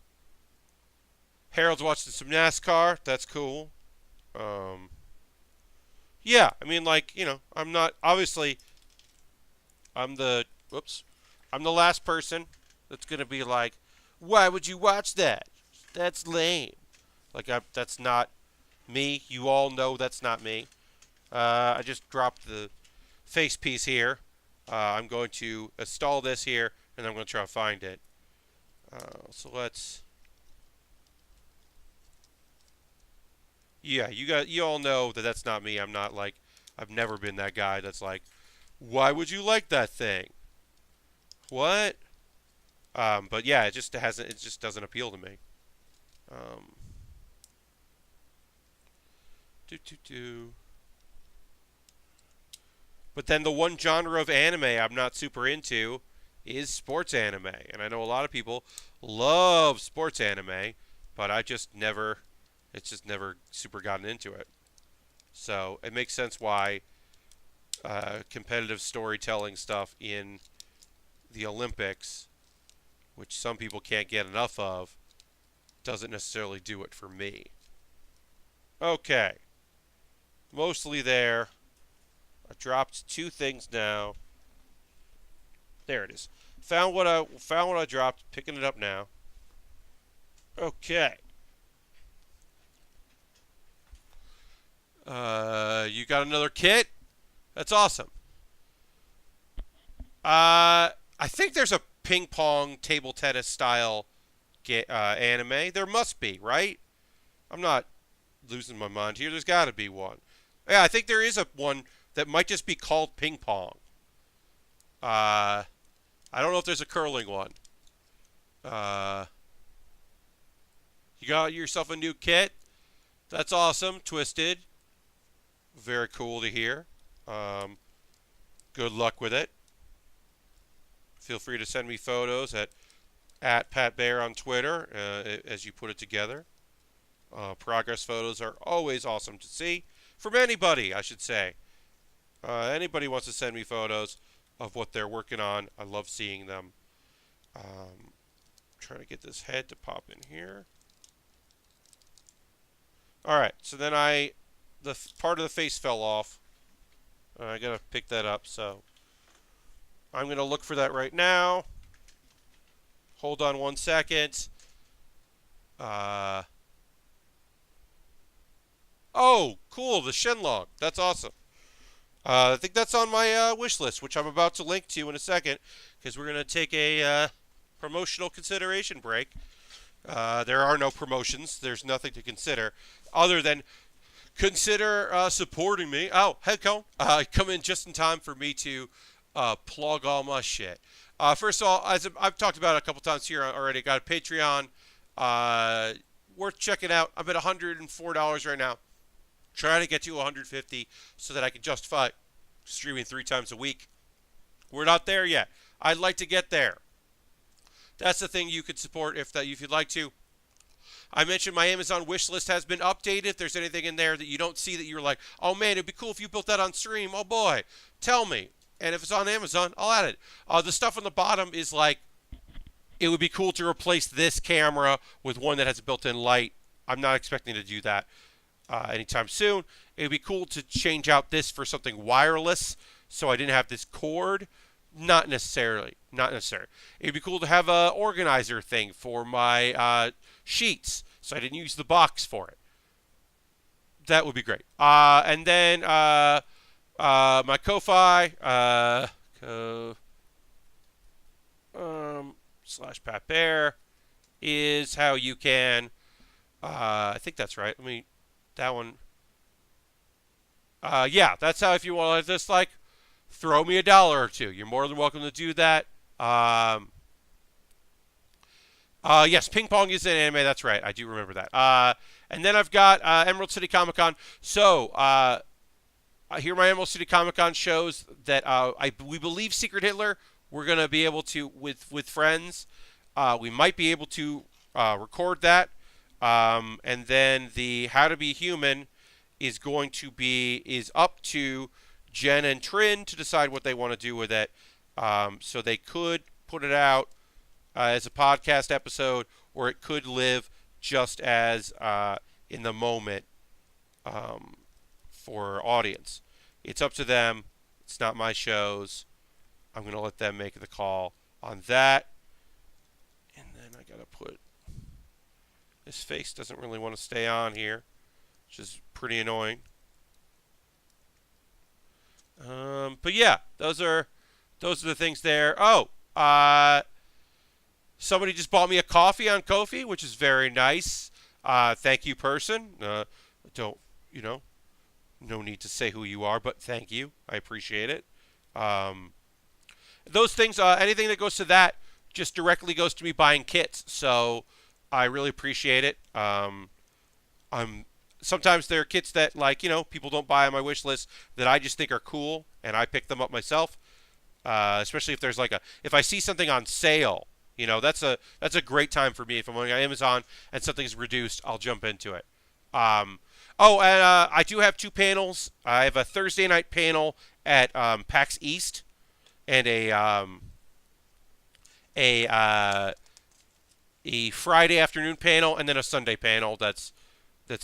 Harold's watching some NASCAR. That's cool. Yeah, I mean, like, you know, I'm not, obviously, I'm the last person that's going to be like, why would you watch that? That's lame. Like, that's not me. You all know that's not me. I just dropped the face piece here. I'm going to install this here, and I'm going to try to find it. So let's... Yeah, you all know that that's not me. I'm not like, I've never been that guy that's like, why would you like that thing? What? But yeah, it just doesn't appeal to me. But then the one genre of anime I'm not super into is sports anime, and I know a lot of people love sports anime, but it's just never super gotten into it. So it makes sense why competitive storytelling stuff in the Olympics, which some people can't get enough of, doesn't necessarily do it for me. Okay. Mostly there. I dropped two things now. There it is. Found what I dropped, picking it up now. Okay. You got another kit? That's awesome. I think there's a ping pong table tennis style anime. There must be, right? I'm not losing my mind here. There's got to be one. Yeah, I think there is one that might just be called ping pong. I don't know if there's a curling one. You got yourself a new kit? That's awesome. Twisted. Very cool to hear. Good luck with it. Feel free to send me photos at Pat Baer on Twitter as you put it together. Progress photos are always awesome to see. From anybody, I should say. Anybody wants to send me photos of what they're working on, I love seeing them. Trying to get this head to pop in here. Alright, so then the part of the face fell off. I gotta pick that up, so I'm gonna look for that right now. Hold on 1 second. Oh, cool, the Shenlong. That's awesome. I think that's on my wish list, which I'm about to link to in a second, because we're gonna take a promotional consideration break. There are no promotions. There's nothing to consider other than consider supporting me. Oh, heck, come in just in time for me to plug all my shit. First of all, as I've talked about it a couple times here already, got a Patreon. Worth checking out. I'm at $104 right now. Trying to get to $150 so that I can justify streaming 3 times a week. We're not there yet. I'd like to get there. That's the thing you could support if you'd like to. I mentioned my Amazon wish list has been updated. If there's anything in there that you don't see that you're like, oh man, it'd be cool if you built that on stream. Oh boy, tell me. And if it's on Amazon, I'll add it. The stuff on the bottom is like, it would be cool to replace this camera with one that has a built-in light. I'm not expecting to do that anytime soon. It would be cool to change out this for something wireless so I didn't have this cord. Not necessarily. Not necessary. It'd be cool to have an organizer thing for my sheets so I didn't use the box for it. That would be great. And then my Ko-Fi, slash Pat Baer is how you can, I think that's right. That one. Yeah, that's how if you want to just like throw me $1 or two, you're more than welcome to do that. Yes, ping pong is an anime. That's right. I do remember that. And then I've got Emerald City Comic Con. So here my Emerald City Comic Con shows that we believe Secret Hitler. We're gonna be able to with friends. We might be able to record that. And then the How to Be Human is up to Jen and Trin to decide what they want to do with it. So they could put it out as a podcast episode, or it could live just as in the moment for audience. It's up to them. It's not my shows. I'm going to let them make the call on that. And then I got to put... This face doesn't really want to stay on here, which is pretty annoying. But yeah, those are the things there. Oh, somebody just bought me a coffee on Ko-fi, which is very nice. Thank you, person. No need to say who you are, but thank you. I appreciate it. Those things, anything that goes to that, just directly goes to me buying kits. So I really appreciate it. Sometimes there are kits that, people don't buy on my wish list that I just think are cool, and I pick them up myself. Especially if there's if I see something on sale, that's a great time for me. If I'm on Amazon and something's reduced, I'll jump into it. And I do have 2 panels. I have a Thursday night panel at PAX East, and a Friday afternoon panel, and then a Sunday panel that's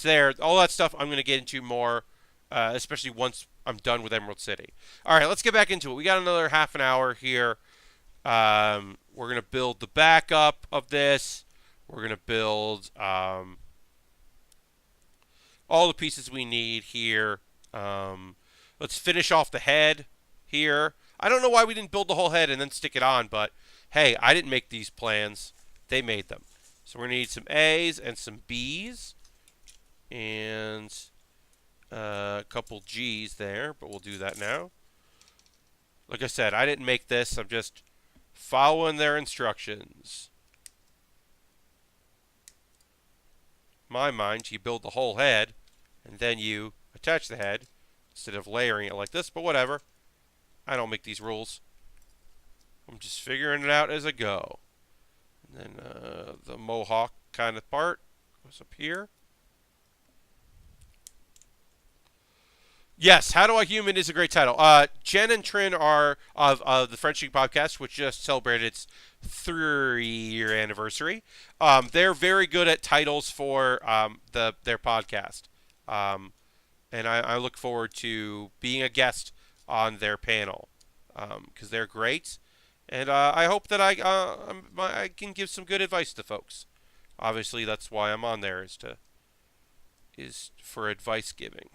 there. All that stuff I'm going to get into more, especially once I'm done with Emerald City. All right, let's get back into it. We got another half an hour here. We're going to build the backup of this. We're going to build all the pieces we need here. Let's finish off the head here. I don't know why we didn't build the whole head and then stick it on, but hey, I didn't make these plans. They made them. So we're going to need some A's and some B's. And a couple G's there, but we'll do that now. Like I said, I didn't make this. I'm just following their instructions. In my mind, you build the whole head, and then you attach the head instead of layering it like this, but whatever. I don't make these rules. I'm just figuring it out as I go. And then the mohawk kind of part goes up here. Yes, How Do I Human is a great title. Jen and Trin are of the French Geek Podcast, which just celebrated its 3-year anniversary. They're very good at titles for their podcast. And I look forward to being a guest on their panel because they're great. And I hope that I can give some good advice to folks. Obviously, that's why I'm on there, is for advice giving.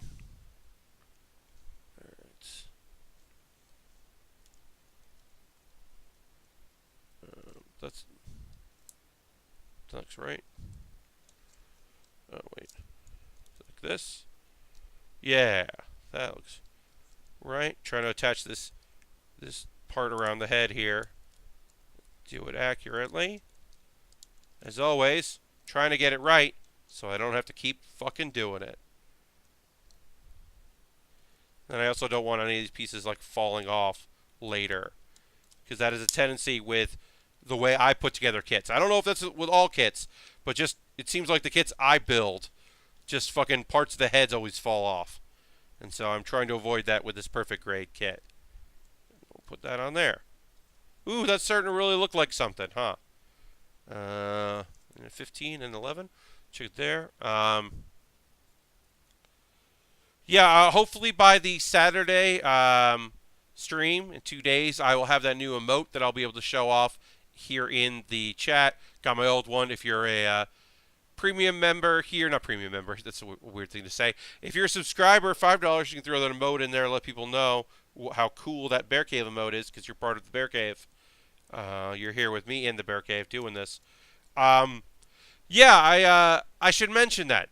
That looks right. Oh, wait. Like this? Yeah, that looks right. Trying to attach this part around the head here. Do it accurately. As always, trying to get it right so I don't have to keep fucking doing it. And I also don't want any of these pieces falling off later, because that is a tendency with the way I put together kits. I don't know if that's with all kits, but just it seems like the kits I build, just fucking parts of the heads always fall off. And so I'm trying to avoid that with this perfect grade kit. We'll put that on there. Ooh, that's starting to really look like something, huh? 15 and 11. Check it there. Yeah, hopefully by the Saturday stream in 2 days, I will have that new emote that I'll be able to show off here in the chat. Got my old one if you're a premium member here, not premium member, that's a weird thing to say. If you're a subscriber, $5, you can throw that emote in there and let people know how cool that Bear Cave emote is because you're part of the Bear Cave. You're here with me in the Bear Cave doing this. Yeah, I should mention that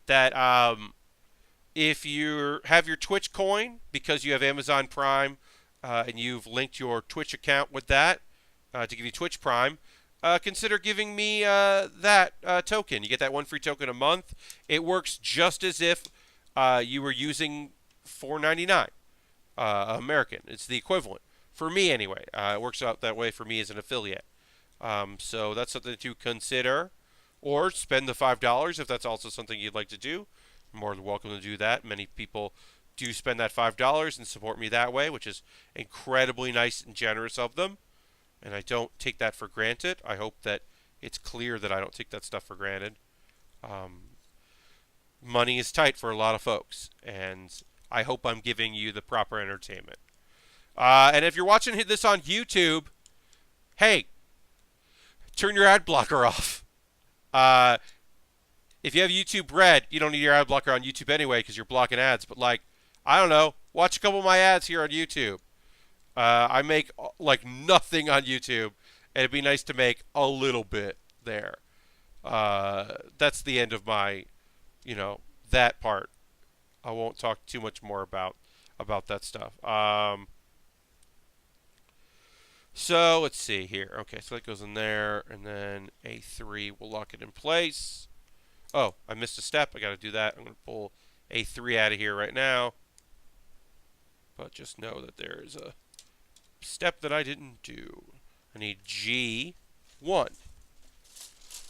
if you have your Twitch coin because you have Amazon Prime and you've linked your Twitch account with that to give you Twitch Prime, consider giving me that token. You get that one free token a month. It works just as if you were using $4.99 American. It's the equivalent for me anyway. It works out that way for me as an affiliate. So that's something to consider. Or spend the $5 if that's also something you'd like to do. You're more than welcome to do that. Many people do spend that $5 and support me that way, which is incredibly nice and generous of them. And I don't take that for granted. I hope that it's clear that I don't take that stuff for granted. Money is tight for a lot of folks, and I hope I'm giving you the proper entertainment. And if you're watching this on YouTube, hey, turn your ad blocker off. If you have YouTube Red, you don't need your ad blocker on YouTube anyway because you're blocking ads. But like, I don't know, watch a couple of my ads here on YouTube. I make like nothing on YouTube, and it'd be nice to make a little bit there. That's the end of my, that part. I won't talk too much more about that stuff. So let's see here. Okay, so that goes in there, and then A3 will lock it in place. Oh, I missed a step. I got to do that. I'm going to pull A3 out of here right now. But just know that there is a step that I didn't do. I need G1.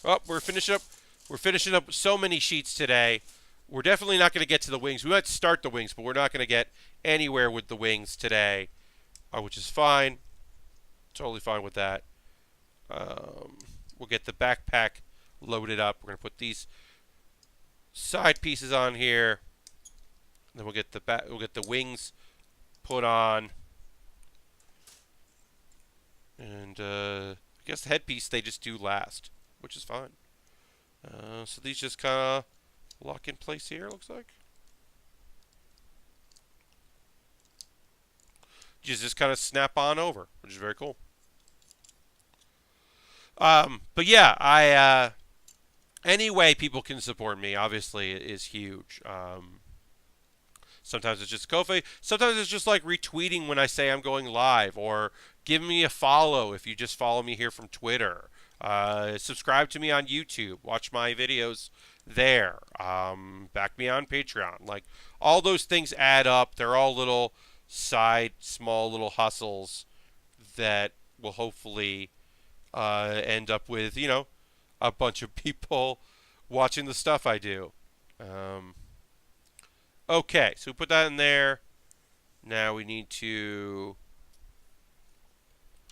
Oh, we're finishing up. We're finishing up so many sheets today. We're definitely not going to get to the wings. We might start the wings, but we're not going to get anywhere with the wings today, which is fine. Totally fine with that. We'll get the backpack loaded up. We're going to put these side pieces on here. Then we'll get the wings put on. And I guess the headpiece they just do last, which is fine. So these just kind of lock in place here, looks like. Just kind of snap on over, which is very cool. But yeah, any way people can support me, obviously, is huge. Sometimes it's just Ko-fi. Sometimes it's just like retweeting when I say I'm going live, or give me a follow if you just follow me here from Twitter. Subscribe to me on YouTube. Watch my videos there. Back me on Patreon. Like, all those things add up. They're all little small little hustles that will hopefully end up with, a bunch of people watching the stuff I do. Okay, so we put that in there. Now we need to,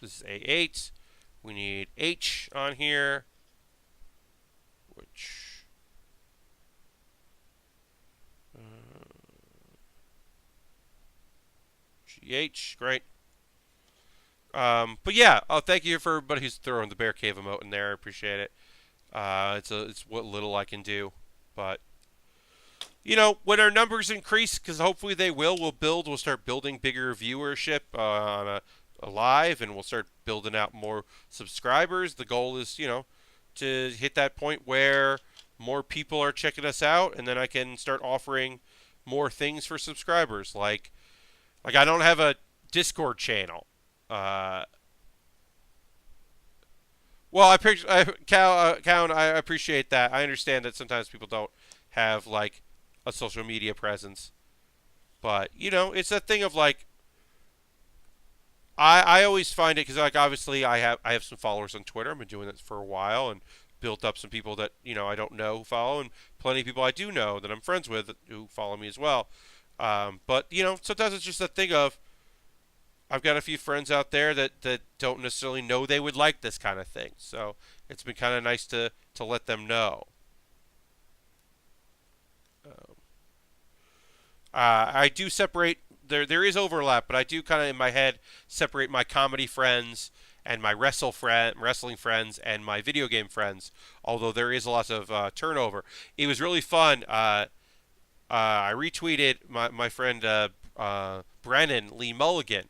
this is A8. We need H on here, which, GH, great. But yeah, thank you for everybody who's throwing the Bear Cave emote in there. I appreciate it. It's what little I can do. But, when our numbers increase, because hopefully they will, we'll start building bigger viewership on a live, and we'll start building out more subscribers. The goal is, to hit that point where more people are checking us out, and then I can start offering more things for subscribers. Like I don't have a Discord channel. Well, I appreciate that. I understand that sometimes people don't have like a social media presence, but it's that thing of like, I always find it, because like obviously I have some followers on Twitter. I've been doing this for a while and built up some people that I don't know who follow, and plenty of people I do know that I'm friends with who follow me as well. But sometimes it's just that thing of, I've got a few friends out there that don't necessarily know they would like this kind of thing. So it's been kind of nice to let them know. I do separate, there is overlap, but I do kind of in my head separate my comedy friends and my wrestling friends and my video game friends. Although there is a lot of turnover, it was really fun. I retweeted my friend Brennan Lee Mulligan,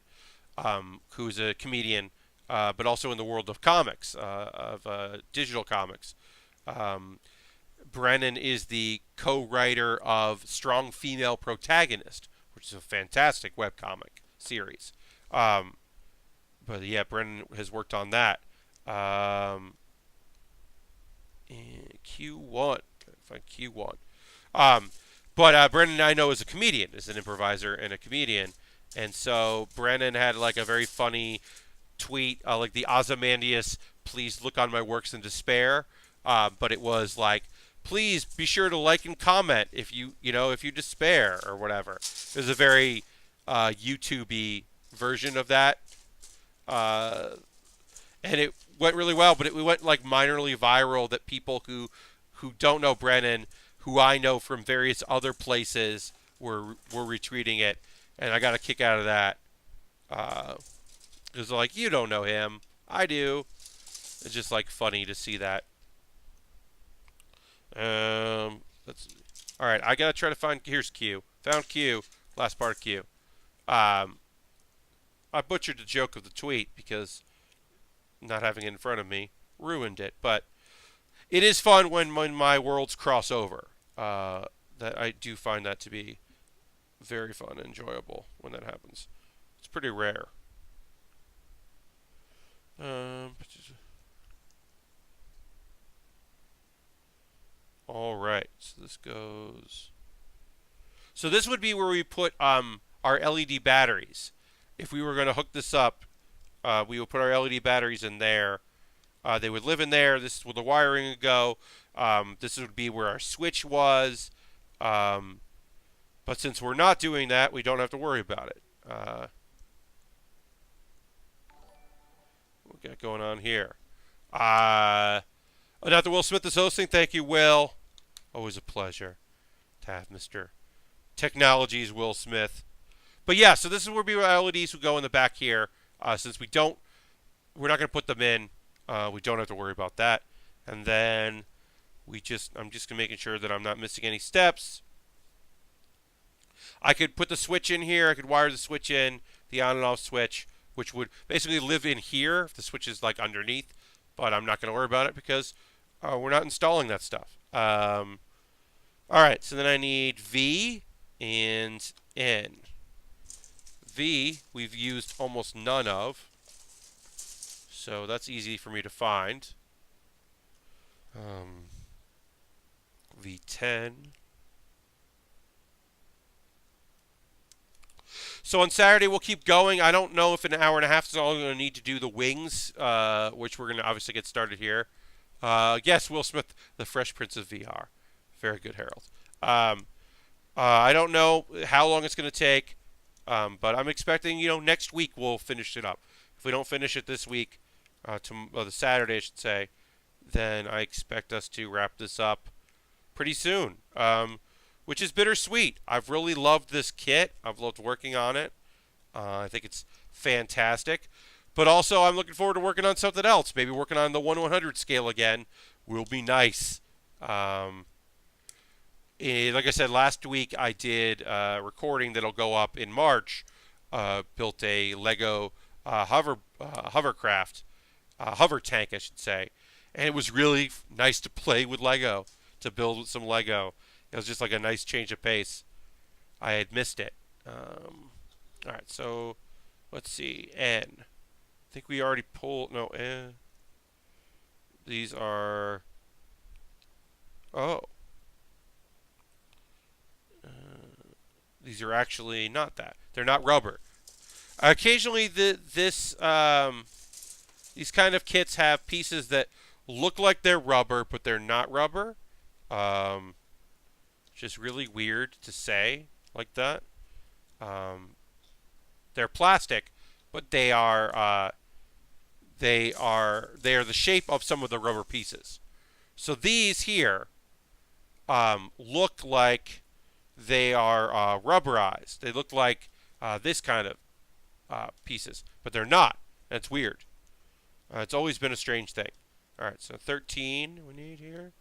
who's a comedian, but also in the world of comics, of digital comics. Um, Brennan is the co-writer of Strong Female Protagonist, which is a fantastic webcomic series. Um, but yeah, Brennan has worked on that. In Q1, find Q1. But Brennan, I know, is a comedian, is an improviser and a comedian, and so Brennan had like a very funny tweet, like the Ozymandias, please look on my works in despair. But it was like, please be sure to like and comment if if you despair or whatever. It was a very YouTube-y version of that, and it went really well. But it went like minorly viral that people who don't know Brennan, who I know from various other places, were retweeting it, and I got a kick out of that. It was like, you don't know him, I do. It's just like funny to see that. Let's. All right, I gotta try to find. Here's Q. Found Q. Last part of Q. I butchered the joke of the tweet because not having it in front of me ruined it. But it is fun when my worlds cross over. That I do find that to be very fun and enjoyable when that happens. It's pretty rare. All right, so this goes. So this would be where we put our LED batteries. If we were going to hook this up, we would put our LED batteries in there. They would live in there. This is where the wiring would go. This would be where our switch was. But since we're not doing that, we don't have to worry about it. What we got going on here? Dr. Will Smith is hosting. Thank you, Will. Always a pleasure to have Mr. Technologies Will Smith. But yeah, so this is where LEDs will go in the back here. Since we're not going to put them in, we don't have to worry about that. And then I'm just making sure that I'm not missing any steps. I could put the switch in here. I could wire the switch in, the on and off switch, which would basically live in here if the switch is like underneath. But I'm not going to worry about it because we're not installing that stuff. All right, so then I need V and N. V we've used almost none of, so that's easy for me to find. V10. So on Saturday we'll keep going. I don't know if an hour and a half is all going to need to do the wings, which we're going to obviously get started here. Yes, Will Smith, the Fresh Prince of VR. Very good, Harold. I don't know how long it's going to take, but I'm expecting, next week we'll finish it up. If we don't finish it this week, the Saturday, I should say, then I expect us to wrap this up pretty soon, which is bittersweet. I've really loved this kit. I've loved working on it. I think it's fantastic. But also, I'm looking forward to working on something else. Maybe working on the 1/100 scale again will be nice. Like I said, last week I did a recording that'll go up in March. Built a Lego hovercraft, hover tank, I should say. And it was really nice to play with Lego, to build with some Lego. It was just like a nice change of pace. I had missed it. All right, so let's see. N. I think we already pulled. No, these are. Oh. These are actually not that. They're not rubber. Occasionally, these kind of kits have pieces that look like they're rubber, but they're not rubber. Just really weird to say like that. They're plastic, but they are the shape of some of the rubber pieces. So these here look like they are rubberized. They look like this kind of pieces, but they're not. That's weird. It's always been a strange thing. All right, so 13 we need here.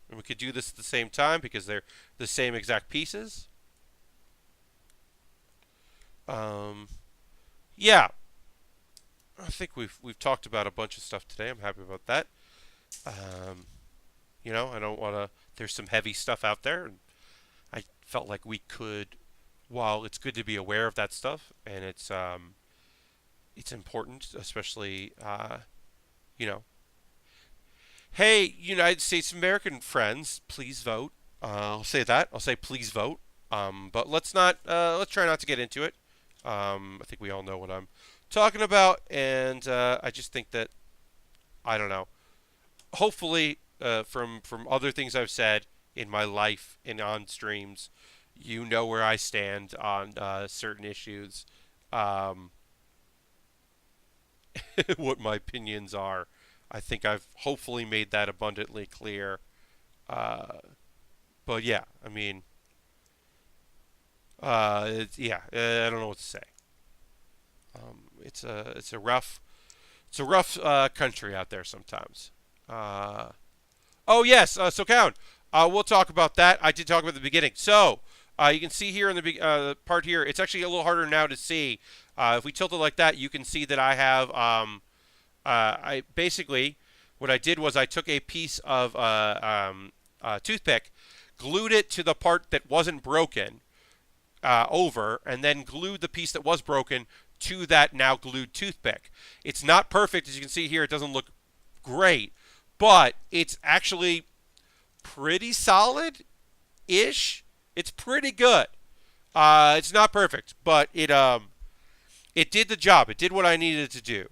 And we could do this at the same time because they're the same exact pieces. Yeah, I think we've talked about a bunch of stuff today. I'm happy about that. You know, I don't want to. There's some heavy stuff out there, and I felt like we could. While it's good to be aware of that stuff, and it's important, especially you know. Hey, United States American friends, please vote. I'll say that. I'll say please vote. But let's not. Let's try not to get into it. I think we all know what I'm talking about, and I just think that I don't know. Hopefully, from other things I've said in my life and on streams, you know where I stand on certain issues, um, what my opinions are. I think I've hopefully made that abundantly clear. Uh, but yeah, I mean, yeah, I don't know what to say. It's a rough country out there sometimes. Uh, oh yes, so Count, we'll talk about that. I did talk about the beginning. So you can see here in the part here, it's actually a little harder now to see. If we tilt it like that, you can see that I have. I basically what I did was I took a piece of toothpick, glued it to the part that wasn't broken over, and then glued the piece that was broken to that now glued toothpick. It's not perfect, as you can see here. It doesn't look great, but it's actually pretty solid-ish. It's pretty good. It's not perfect, but it did the job. It did what I needed to do.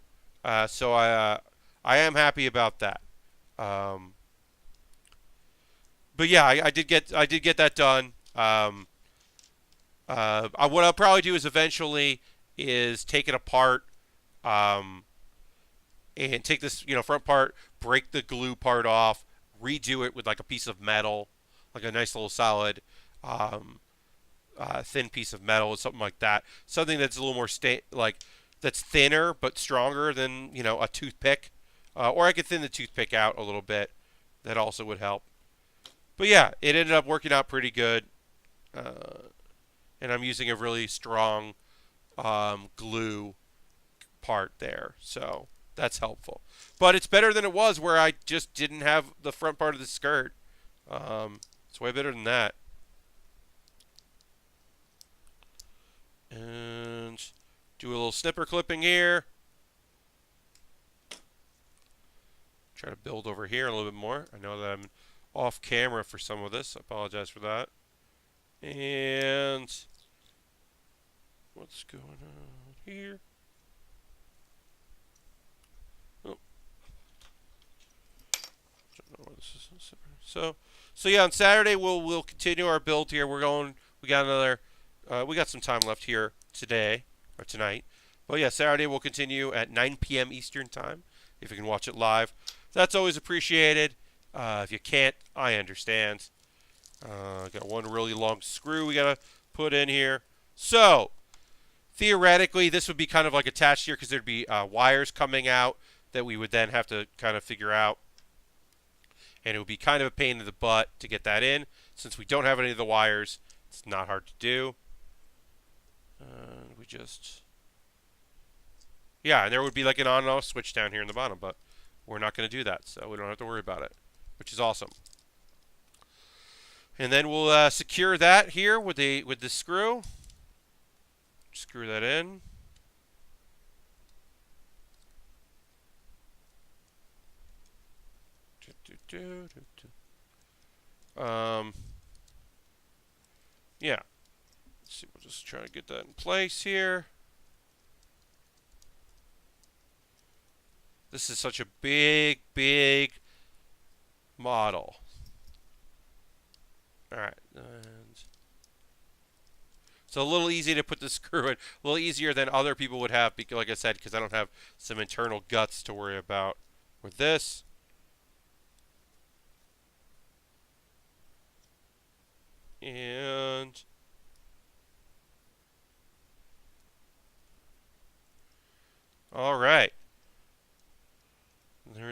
So I am happy about that. Um, but yeah, I did get that done. What I'll probably do is eventually is take it apart, um, and take this front part, break the glue part off, redo it with like a piece of metal, like a nice little solid, um, thin piece of metal or something like that. Something that's a little more that's thinner but stronger than a toothpick, or I could thin the toothpick out a little bit. That also would help. But yeah, it ended up working out pretty good, and I'm using a really strong glue part there, so that's helpful. But it's better than it was where I just didn't have the front part of the skirt. It's way better than that. And do a little snipper clipping here. Try to build over here a little bit more. I know that I'm off camera for some of this. I apologize for that. And what's going on here? Oh, don't know where this is. So yeah, on Saturday we'll continue our build here. We got some time left here today or tonight. But yeah, Saturday we'll continue at 9 p.m. Eastern time. If you can watch it live, that's always appreciated. If you can't, I understand. Got one really long screw we gotta put in here. So theoretically, this would be kind of like attached here because there'd be wires coming out that we would then have to kind of figure out, and it would be kind of a pain in the butt to get that in. Since we don't have any of the wires, it's not hard to do. Yeah, and there would be like an on and off switch down here in the bottom, but we're not going to do that, so we don't have to worry about it, which is awesome. And then we'll secure that here with the screw. Screw that in. Yeah. Let's see, we'll just try to get that in place here. This is such a big, big model. All right, and so a little easy to put the screw in, a little easier than other people would have, because, like I said, because I don't have some internal guts to worry about with this. And all right,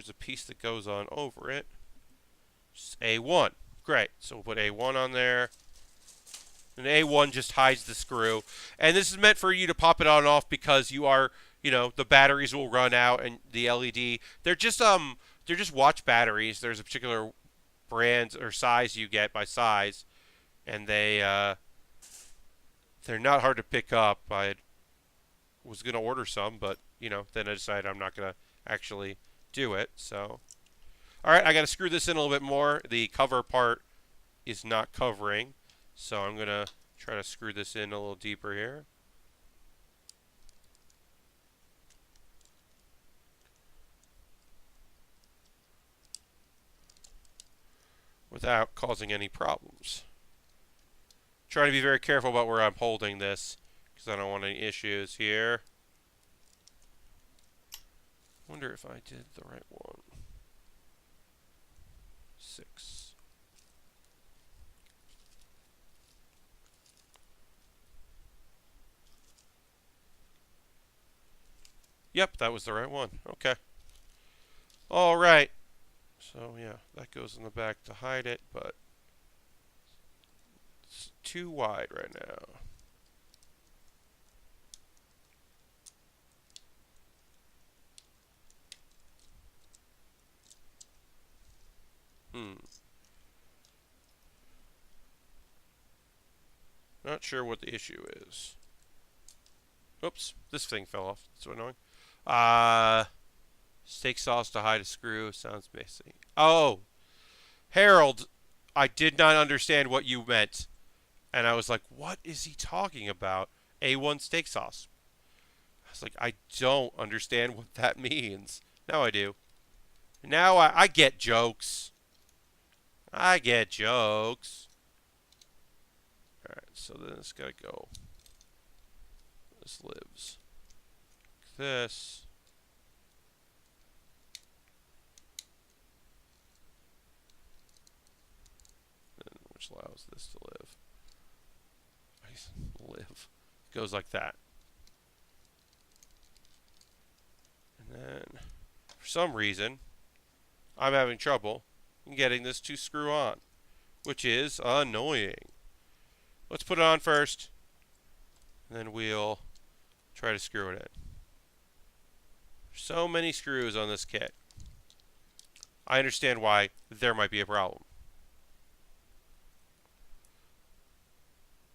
there's a piece that goes on over it. Just A1. Great. So we'll put A1 on there. And A1 just hides the screw. And this is meant for you to pop it on and off because you are, the batteries will run out and the LED. They're just watch batteries. There's a particular brand or size you get by size, and they're not hard to pick up. I was gonna order some, but then I decided I'm not gonna actually do it. So, all right, I got to screw this in a little bit more. The cover part is not covering, so I'm gonna try to screw this in a little deeper here. Without causing any problems. Trying to be very careful about where I'm holding this because I don't want any issues here. Wonder if I did the right one. 6. Yep, that was the right one. Okay. All right. So, yeah, that goes in the back to hide it, but it's too wide right now. Not sure what the issue is. Oops, this thing fell off. That's so annoying. Steak sauce to hide a screw. Sounds messy. Oh, Harold, I did not understand what you meant. And I was like, what is he talking about? A1 steak sauce. I was like, I don't understand what that means. Now I do. Now I get jokes. I get jokes. Alright, so then it's gotta go. This lives. This. Which allows this to live. Live. Goes like that. And then, for some reason, I'm having trouble getting this to screw on, which is annoying. Let's put it on first, and then we'll try to screw it in. So many screws on this kit. I understand why there might be a problem.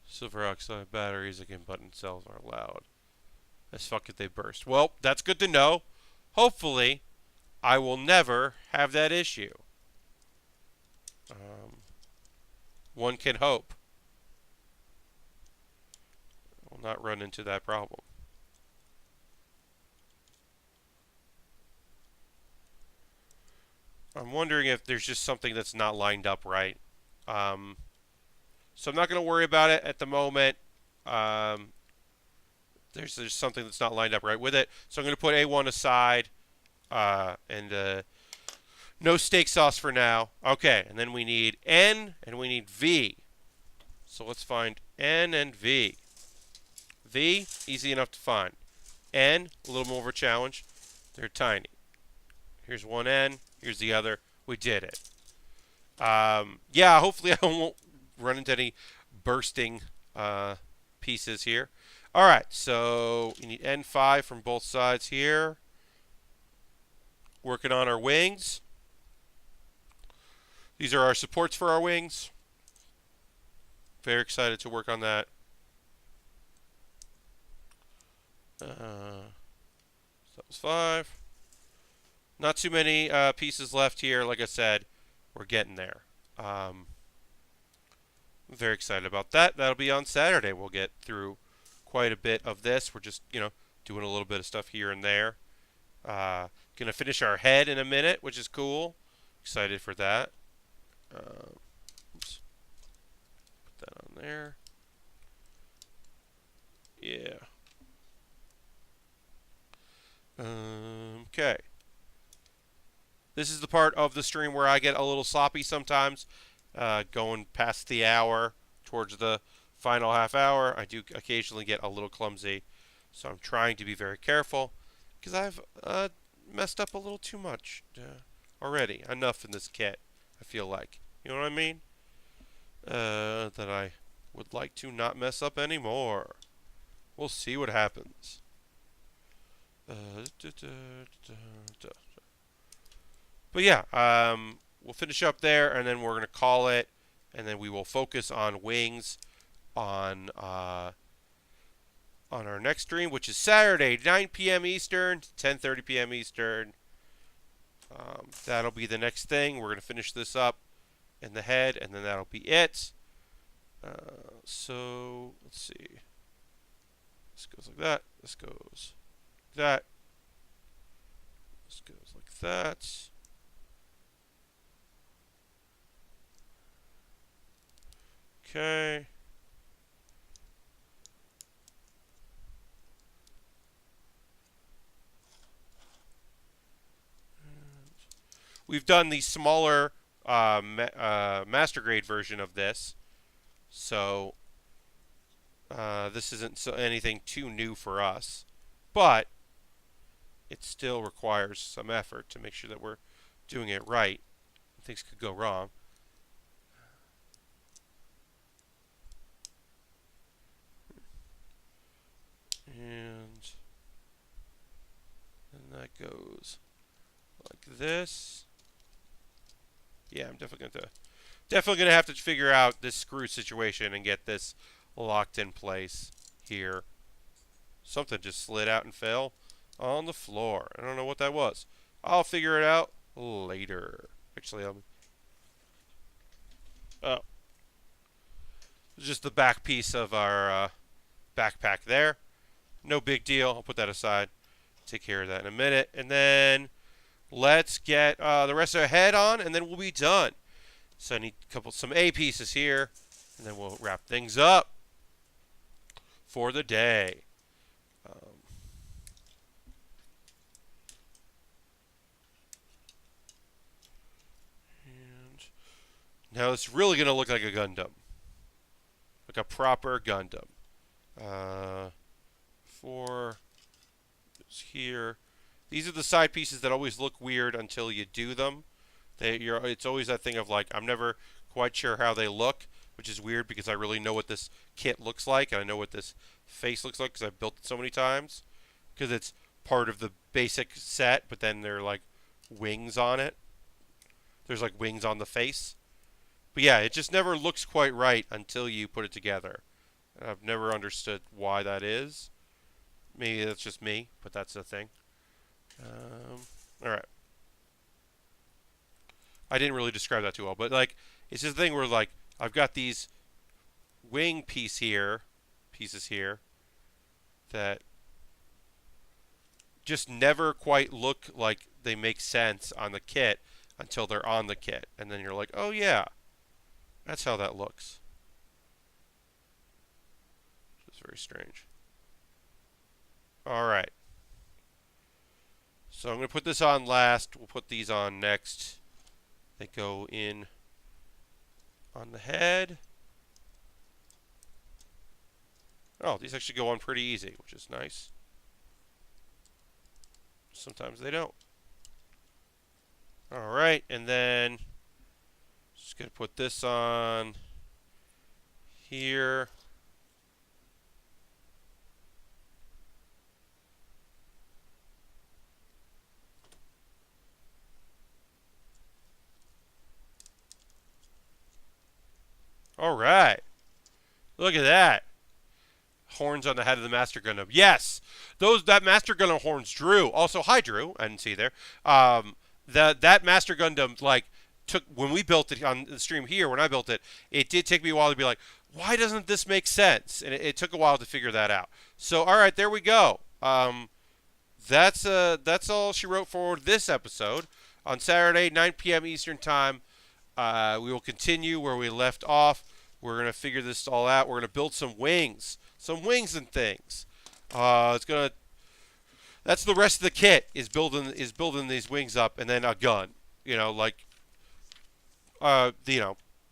Silver oxide batteries again, button cells are loud. As fuck if they burst. Well, that's good to know. Hopefully, I will never have that issue. One can hope. I will not run into that problem. I'm wondering if there's just something that's not lined up right. So I'm not going to worry about it at the moment. There's something that's not lined up right with it. So I'm going to put A1 aside. And no steak sauce for now. Okay, and then we need N and we need V. So let's find N and V. V, easy enough to find. N, a little more of a challenge. They're tiny. Here's one N. Here's the other. We did it. Yeah, hopefully I won't run into any bursting pieces here. All right, so you need N5 from both sides here. Working on our wings. These are our supports for our wings. Very excited to work on that. So that was 5. Not too many pieces left here. Like I said, we're getting there. I'm very excited about that. That'll be on Saturday. We'll get through quite a bit of this. We're just, doing a little bit of stuff here and there. Gonna finish our head in a minute, which is cool. Excited for that. Oops. Put that on there. Yeah. Okay. This is the part of the stream where I get a little sloppy sometimes, going past the hour towards the final half hour. I do occasionally get a little clumsy, so I'm trying to be very careful because I have messed up a little too much already. Enough in this kit, I feel like. You know what I mean? That I would like to not mess up anymore. We'll see what happens. But yeah, we'll finish up there, and then we're going to call it, and then we will focus on wings on our next stream, which is Saturday, 9 p.m. Eastern, 10:30 p.m. Eastern. That'll be the next thing. We're going to finish this up in the head, and then that'll be it. So, let's see. This goes like that. This goes like that. This goes like that. Okay. We've done the smaller master grade version of this, so this isn't anything too new for us, but it still requires some effort to make sure that we're doing it right. Things could go wrong. And that goes like this. Yeah, I'm definitely gonna have to figure out this screw situation and get this locked in place here. Something just slid out and fell on the floor. I don't know what that was. I'll figure it out later. Actually, oh, it's just the back piece of our backpack there. No big deal. I'll put that aside. Take care of that in a minute, and then let's get the rest of our head on, and then we'll be done. So I need some A pieces here, and then we'll wrap things up for the day. And now it's really going to look like a Gundam. Like a proper Gundam. For this here. These are the side pieces that always look weird until you do them. It's always that thing of like, I'm never quite sure how they look, which is weird because I really know what this kit looks like, and I know what this face looks like because I've built it so many times. Because it's part of the basic set, but then there are like wings on it. There's like wings on the face. But yeah, it just never looks quite right until you put it together. And I've never understood why that is. Maybe that's just me, but that's the thing. Alright. I didn't really describe that too well, but like, it's just a thing where like, I've got these wing pieces here, that just never quite look like they make sense on the kit until they're on the kit. And then you're like, oh yeah, that's how that looks. It's very strange. Alright. So I'm going to put this on last. We'll put these on next. They go in on the head. Oh, these actually go on pretty easy, which is nice. Sometimes they don't. Alright, and then just going to put this on here. All right. Look at that. Horns on the head of the Master Gundam. Yes. That Master Gundam horns drew. Also, hi Drew. I didn't see you there. That Master Gundam took when we built it on the stream here, when I built it, it did take me a while to be like, why doesn't this make sense? And it took a while to figure that out. So, all right, there we go. That's all she wrote for this episode. On Saturday, 9 p.m. Eastern Time, we will continue where we left off. We're going to figure this all out. We're going to build some wings and things. That's the rest of the kit is building these wings up, and then a gun.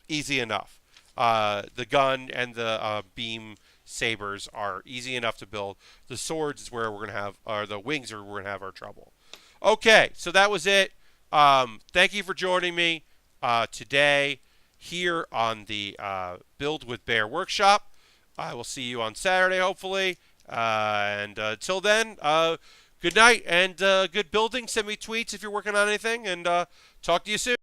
Easy enough. The gun and the beam sabers are easy enough to build. The swords is where we're going to have, or the wings are where we're going to have our trouble. Okay, so that was it. Thank you for joining me today here on the Build with Baer workshop. I will see you on Saturday, hopefully. And until then, good night and good building. Send me tweets if you're working on anything, and talk to you soon.